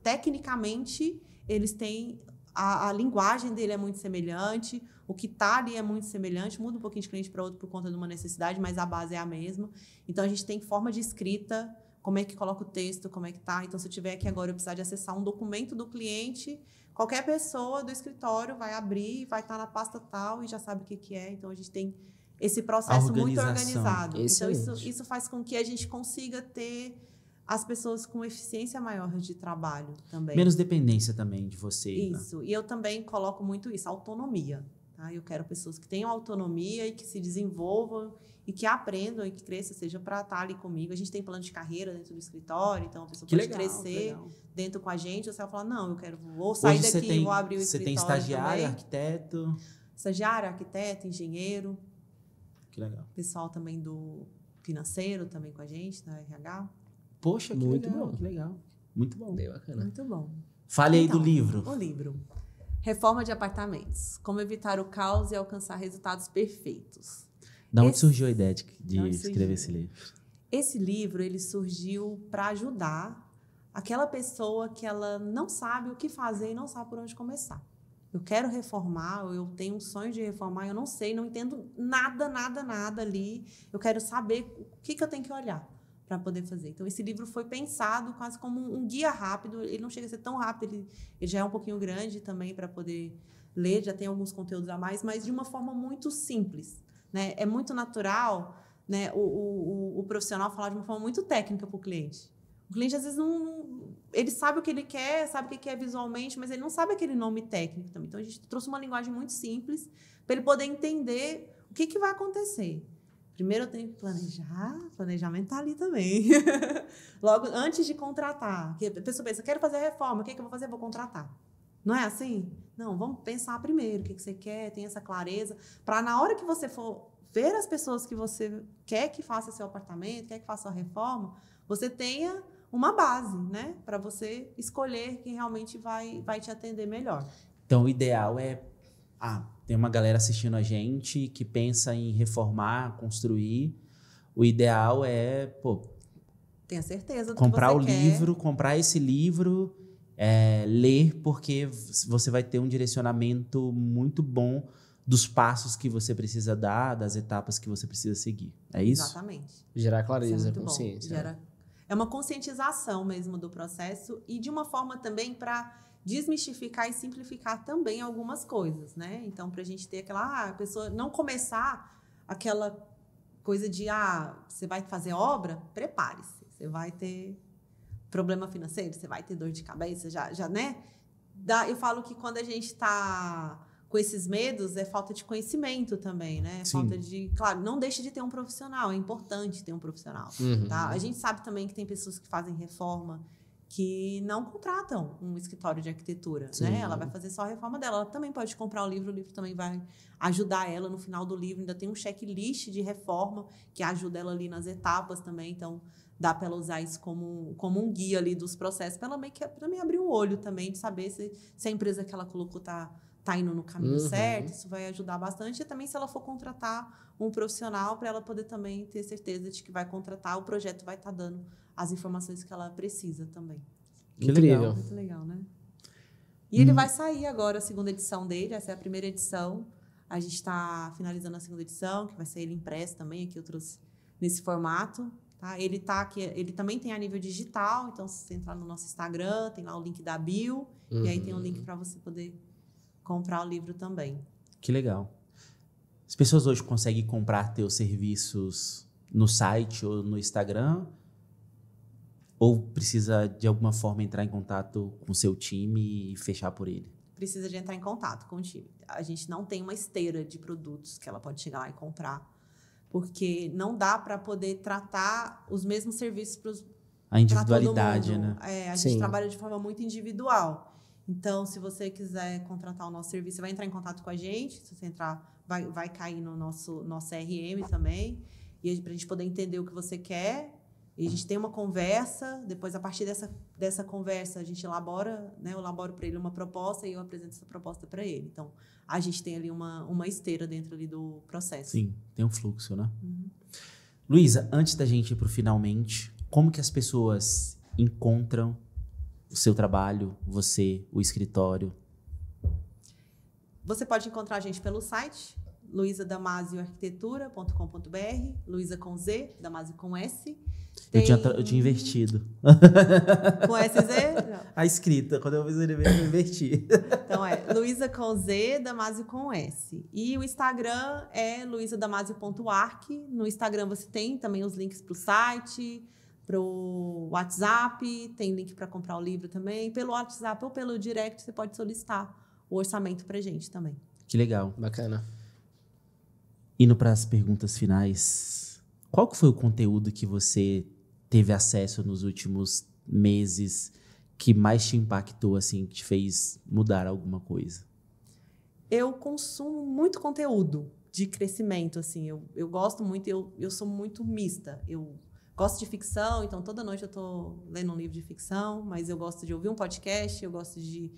S4: tecnicamente, eles têm... A linguagem dele é muito semelhante, o que está ali é muito semelhante, muda um pouquinho de cliente para outro por conta de uma necessidade, mas a base é a mesma. Então, a gente tem forma de escrita, como é que coloca o texto, como é que tá. Então, se eu tiver aqui agora, eu precisar de acessar um documento do cliente, qualquer pessoa do escritório vai abrir, vai estar na pasta tal e já sabe o que é. Então, a gente tem esse processo muito organizado.
S2: Excelente.
S4: Então, isso faz com que a gente consiga ter as pessoas com eficiência maior de trabalho também.
S3: Menos dependência também de você.
S4: Isso. Né? E eu também coloco muito isso, autonomia. Tá? Eu quero pessoas que tenham autonomia e que se desenvolvam e que aprendam e que cresçam, seja para estar ali comigo. A gente tem plano de carreira dentro do escritório, então a pessoa pode crescer dentro com a gente. Ou você vai falar, não, eu quero, vou sair daqui, vou abrir o escritório.
S3: Você tem estagiário, arquiteto?
S4: Estagiário, arquiteto, engenheiro.
S3: Que legal.
S4: Pessoal também do financeiro, também com a gente, da RH.
S3: Poxa, que
S2: muito
S3: legal,
S2: bom.
S3: Que legal. Muito bom.
S2: Bem bacana.
S4: Muito bom.
S3: Fale aí
S4: Então,
S3: do livro.
S4: O livro. Reforma de apartamentos. Como evitar o caos e alcançar resultados perfeitos.
S3: Da onde surgiu a ideia de escrever
S4: surgiu?
S3: esse livro?
S4: Esse livro, ele surgiu para ajudar aquela pessoa que ela não sabe o que fazer e não sabe por onde começar. Eu quero reformar, ou eu tenho um sonho de reformar, eu não sei, não entendo nada ali. Eu quero saber o que eu tenho que olhar para poder fazer. Então, esse livro foi pensado quase como um guia rápido. Ele não chega a ser tão rápido, ele já é um pouquinho grande também para poder ler, já tem alguns conteúdos a mais, mas de uma forma muito simples. Né? É muito natural, né, o profissional falar de uma forma muito técnica para o cliente. O cliente, às vezes, ele sabe o que ele quer, sabe o que quer visualmente, mas ele não sabe aquele nome técnico também. Então, a gente trouxe uma linguagem muito simples para ele poder entender o que vai acontecer. Primeiro, eu tenho que planejar. Planejamento está ali também. Logo, antes de contratar. A pessoa pensa, quero fazer a reforma, o que eu vou fazer? Vou contratar. Não é assim? Não, vamos pensar primeiro o que você quer, tem essa clareza, para na hora que você for ver as pessoas que você quer que faça seu apartamento, quer que faça a reforma, você tenha uma base, né? Para você escolher quem realmente vai te atender melhor.
S3: Então, o ideal é... tem uma galera assistindo a gente que pensa em reformar, construir. O ideal é,
S4: tenha certeza do
S3: comprar
S4: que
S3: o
S4: você quer.
S3: livro, comprar esse livro, ler, porque você vai ter um direcionamento muito bom dos passos que você precisa dar, das etapas que você precisa seguir. É isso?
S4: Exatamente.
S2: Gerar clareza,
S4: Isso é muito
S2: consciência.
S4: bom. É uma conscientização mesmo do processo e de uma forma também para desmistificar e simplificar também algumas coisas, né? Então, para a gente ter a pessoa não começar aquela coisa de, você vai fazer obra, prepare-se. Você vai ter problema financeiro, você vai ter dor de cabeça, já né? Eu falo que quando a gente está com esses medos, é falta de conhecimento também, né?
S3: Sim.
S4: Falta de... Claro, não deixe de ter um profissional, é importante ter um profissional, tá? A gente sabe também que tem pessoas que fazem reforma que não contratam um escritório de arquitetura, né? Ela vai fazer só a reforma dela. Ela também pode comprar o livro também vai ajudar ela. No final do livro ainda tem um checklist de reforma que ajuda ela ali nas etapas também. Então, dá para ela usar isso como um guia ali dos processos, para ela também abrir o olho também, de saber se a empresa que ela colocou tá indo no caminho certo. Isso vai ajudar bastante. E também se ela for contratar um profissional, para ela poder também ter certeza de que vai contratar, o projeto vai estar dando as informações que ela precisa também.
S2: Que incrível.
S4: Muito legal, né? E ele vai sair agora, a segunda edição dele. Essa é a primeira edição. A gente está finalizando a segunda edição, que vai ser ele impresso também. Aqui eu trouxe nesse formato. Tá? Ele tá aqui, ele também tem a nível digital. Então, se você entrar no nosso Instagram, tem lá o link da bio. E aí tem um link para você poder comprar o livro também.
S3: Que legal. As pessoas hoje conseguem comprar teus serviços no site ou no Instagram? Ou precisa, de alguma forma, entrar em contato com o seu time e fechar por ele?
S4: Precisa de entrar em contato com o time. A gente não tem uma esteira de produtos que ela pode chegar lá e comprar. porque não dá para poder tratar os mesmos serviços para
S3: A individualidade, né?
S4: A gente
S2: Sim.
S4: trabalha de forma muito individual. Então, se você quiser contratar o nosso serviço, você vai entrar em contato com a gente. Se você entrar, vai cair no nosso CRM também. E para a gente poder entender o que você quer. E a gente tem uma conversa. Depois, a partir dessa conversa, a gente elabora, né? Eu elaboro para ele uma proposta e eu apresento essa proposta para ele. Então, a gente tem ali uma esteira dentro ali do processo.
S3: Sim, tem um fluxo, né? Luísa, antes da gente ir pro finalmente, como que as pessoas encontram o seu trabalho, você, o escritório?
S4: Você pode encontrar a gente pelo site luizadamasioarquitetura.com.br, Luísa com Z, Damasio com S.
S3: Eu tinha invertido.
S4: Com SZ? Não.
S3: A escrita, quando eu fiz ele eu inverti.
S4: Então é Luísa com Z, Damasio com S. E o Instagram é luizadamasio.arc. No Instagram você tem também os links para o site, para o WhatsApp, tem link para comprar o livro também. Pelo WhatsApp ou pelo direct você pode solicitar o orçamento para a gente também.
S3: Que legal.
S2: Bacana.
S3: Indo para as perguntas finais, qual que foi o conteúdo que você teve acesso nos últimos meses que mais te impactou, assim, que te fez mudar alguma coisa?
S4: Eu consumo muito conteúdo de crescimento, assim. Eu gosto muito, eu sou muito mista. Eu gosto de ficção, então toda noite eu estou lendo um livro de ficção, mas eu gosto de ouvir um podcast, eu gosto de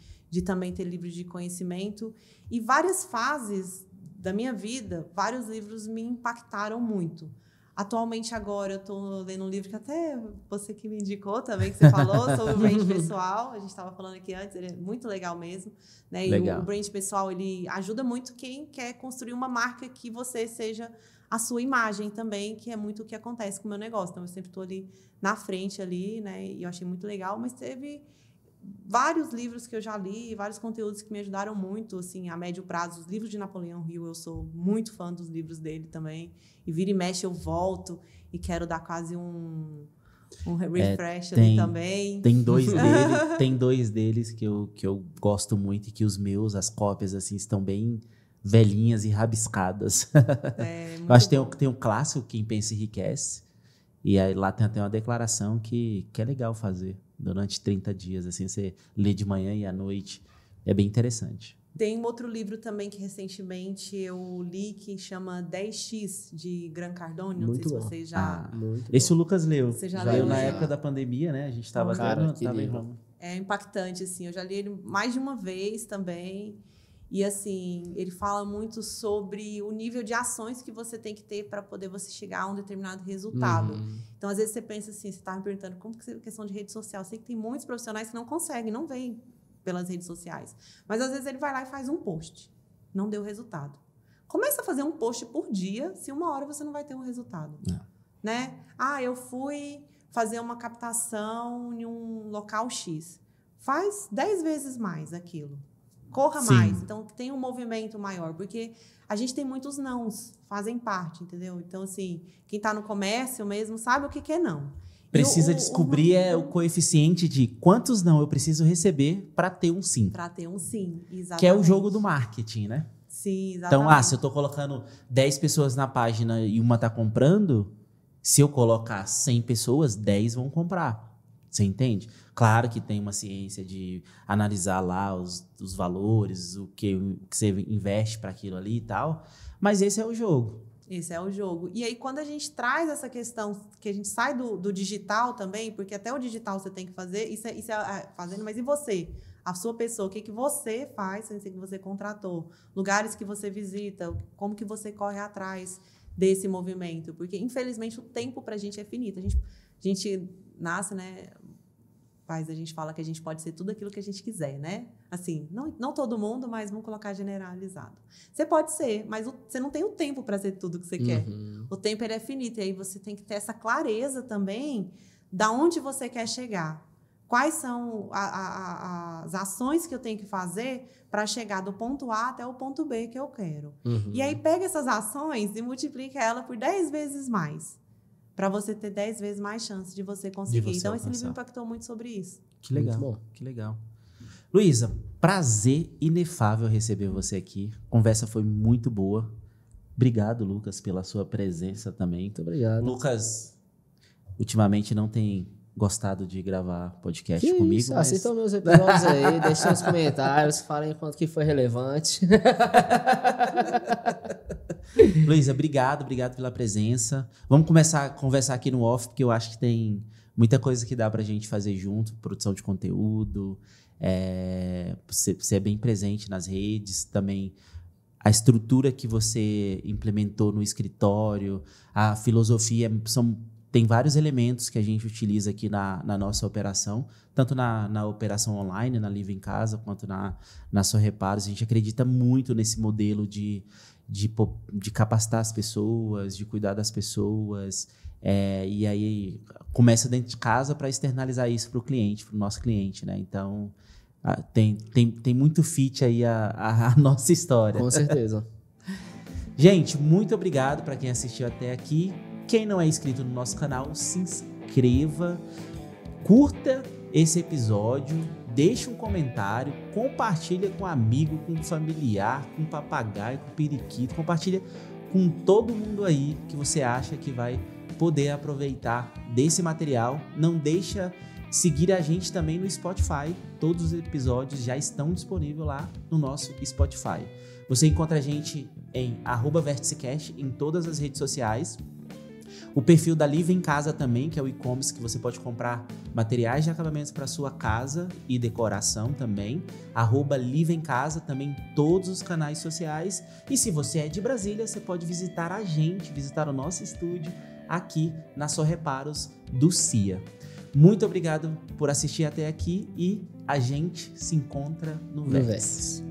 S4: também ter livros de conhecimento. E várias fases da minha vida, vários livros me impactaram muito. Atualmente, agora, eu estou lendo um livro que até você que me indicou também, que você falou, sobre o brand pessoal. A gente estava falando aqui antes, ele é muito legal mesmo. Né?
S3: Legal.
S4: E o brand pessoal, ele ajuda muito quem quer construir uma marca que você seja a sua imagem também, que é muito o que acontece com o meu negócio. Então, eu sempre estou ali na frente, ali, né? E eu achei muito legal, mas teve vários livros que eu já li, vários conteúdos que me ajudaram muito, assim, a médio prazo. Os livros de Napoleão Hill, eu sou muito fã dos livros dele também. E vira e mexe eu volto e quero dar quase um refresh ali também.
S3: Tem dois deles que eu gosto muito e que os meus, as cópias, assim, estão bem velhinhas e rabiscadas. Eu acho que tem um clássico, Quem Pensa Enriquece. E aí lá tem até uma declaração que é legal fazer durante 30 dias. Assim, você lê de manhã e à noite. É bem interessante.
S4: Tem um outro livro também que recentemente eu li que chama 10X, de Grant Cardone. Não
S2: Muito
S4: sei
S2: bom.
S4: se vocês já...
S3: Esse o Lucas leu.
S4: Você já
S3: leu
S4: leu,
S3: na
S4: né?
S3: época da pandemia, né? A gente estava
S4: É impactante, assim. Eu já li ele mais de uma vez também. E, assim, ele fala muito sobre o nível de ações que você tem que ter para poder você chegar a um determinado resultado. Então, às vezes, você pensa assim, você estava me perguntando como que é a questão de rede social. Eu sei que tem muitos profissionais que não conseguem, não veem pelas redes sociais. Mas, às vezes, ele vai lá e faz um post. Não deu resultado. Começa a fazer um post por dia, se uma hora você não vai ter um resultado. Né? Eu fui fazer uma captação em um local X. Faz 10 vezes mais aquilo. Corra mais. Então, tem um movimento maior. Porque a gente tem muitos nãos. Fazem parte, entendeu? Então, assim, quem está no comércio mesmo sabe o que é não.
S3: Precisa descobrir o coeficiente de quantos não eu preciso receber para ter um sim.
S4: Para ter um sim, exatamente.
S3: Que é o jogo do marketing, né?
S4: Sim, exatamente.
S3: Então, se eu estou colocando 10 pessoas na página e uma está comprando, se eu colocar 100 pessoas, 10 vão comprar. Você entende? Claro que tem uma ciência de analisar lá os valores, o que você investe para aquilo ali e tal, mas esse é o jogo.
S4: Esse é o jogo. E aí, quando a gente traz essa questão, que a gente sai do digital também, porque até o digital você tem que fazer, isso é fazendo, mas e você? A sua pessoa, o que você faz, sem ser que você contratou? Lugares que você visita, como que você corre atrás desse movimento? Porque, infelizmente, o tempo para a gente é finito. A gente nasce, né? Mas a gente fala que a gente pode ser tudo aquilo que a gente quiser, né? Assim, não todo mundo, mas vamos colocar generalizado. Você pode ser, mas você não tem o tempo para ser tudo que você quer. O tempo ele é finito, e aí você tem que ter essa clareza também da onde você quer chegar. Quais são as ações que eu tenho que fazer para chegar do ponto A até o ponto B que eu quero. E aí pega essas ações e multiplica ela por 10 vezes mais. Para você ter 10 vezes mais chance de você conseguir. Então, esse livro impactou muito sobre isso.
S3: Que legal, que legal. Luísa, prazer inefável receber você aqui. A conversa foi muito boa. Obrigado, Lucas, pela sua presença também.
S2: Muito obrigado.
S3: Lucas, ultimamente não tem gostado de gravar podcast
S2: Que
S3: comigo,
S2: isso?
S3: mas...
S2: Assistam meus episódios aí, deixem nos comentários, falem quanto que foi relevante.
S3: Luísa, obrigado pela presença. Vamos começar a conversar aqui no off, porque eu acho que tem muita coisa que dá pra gente fazer junto, produção de conteúdo, você é bem presente nas redes, também a estrutura que você implementou no escritório, a filosofia, tem vários elementos que a gente utiliza aqui na nossa operação, tanto na operação online, na Live em Casa, quanto na Só Reparos. A gente acredita muito nesse modelo de capacitar as pessoas, de cuidar das pessoas, e aí começa dentro de casa para externalizar isso para o cliente, para o nosso cliente, né? Então, tem muito fit aí a nossa história.
S2: Com certeza.
S3: Gente, muito obrigado para quem assistiu até aqui. Quem não é inscrito no nosso canal, se inscreva, curta esse episódio, deixe um comentário, compartilha com um amigo, com um familiar, com um papagaio, com um periquito, compartilha com todo mundo aí que você acha que vai poder aproveitar desse material. Não deixa seguir a gente também no Spotify, todos os episódios já estão disponíveis lá no nosso Spotify. Você encontra a gente em @VérticeCast em todas as redes sociais. O perfil da Live em Casa também, que é o e-commerce que você pode comprar materiais de acabamentos para sua casa e decoração também. @Live em Casa também em todos os canais sociais. E se você é de Brasília, você pode visitar a gente, visitar o nosso estúdio aqui na Só Reparos do CIA. Muito obrigado por assistir até aqui e a gente se encontra no Vértice.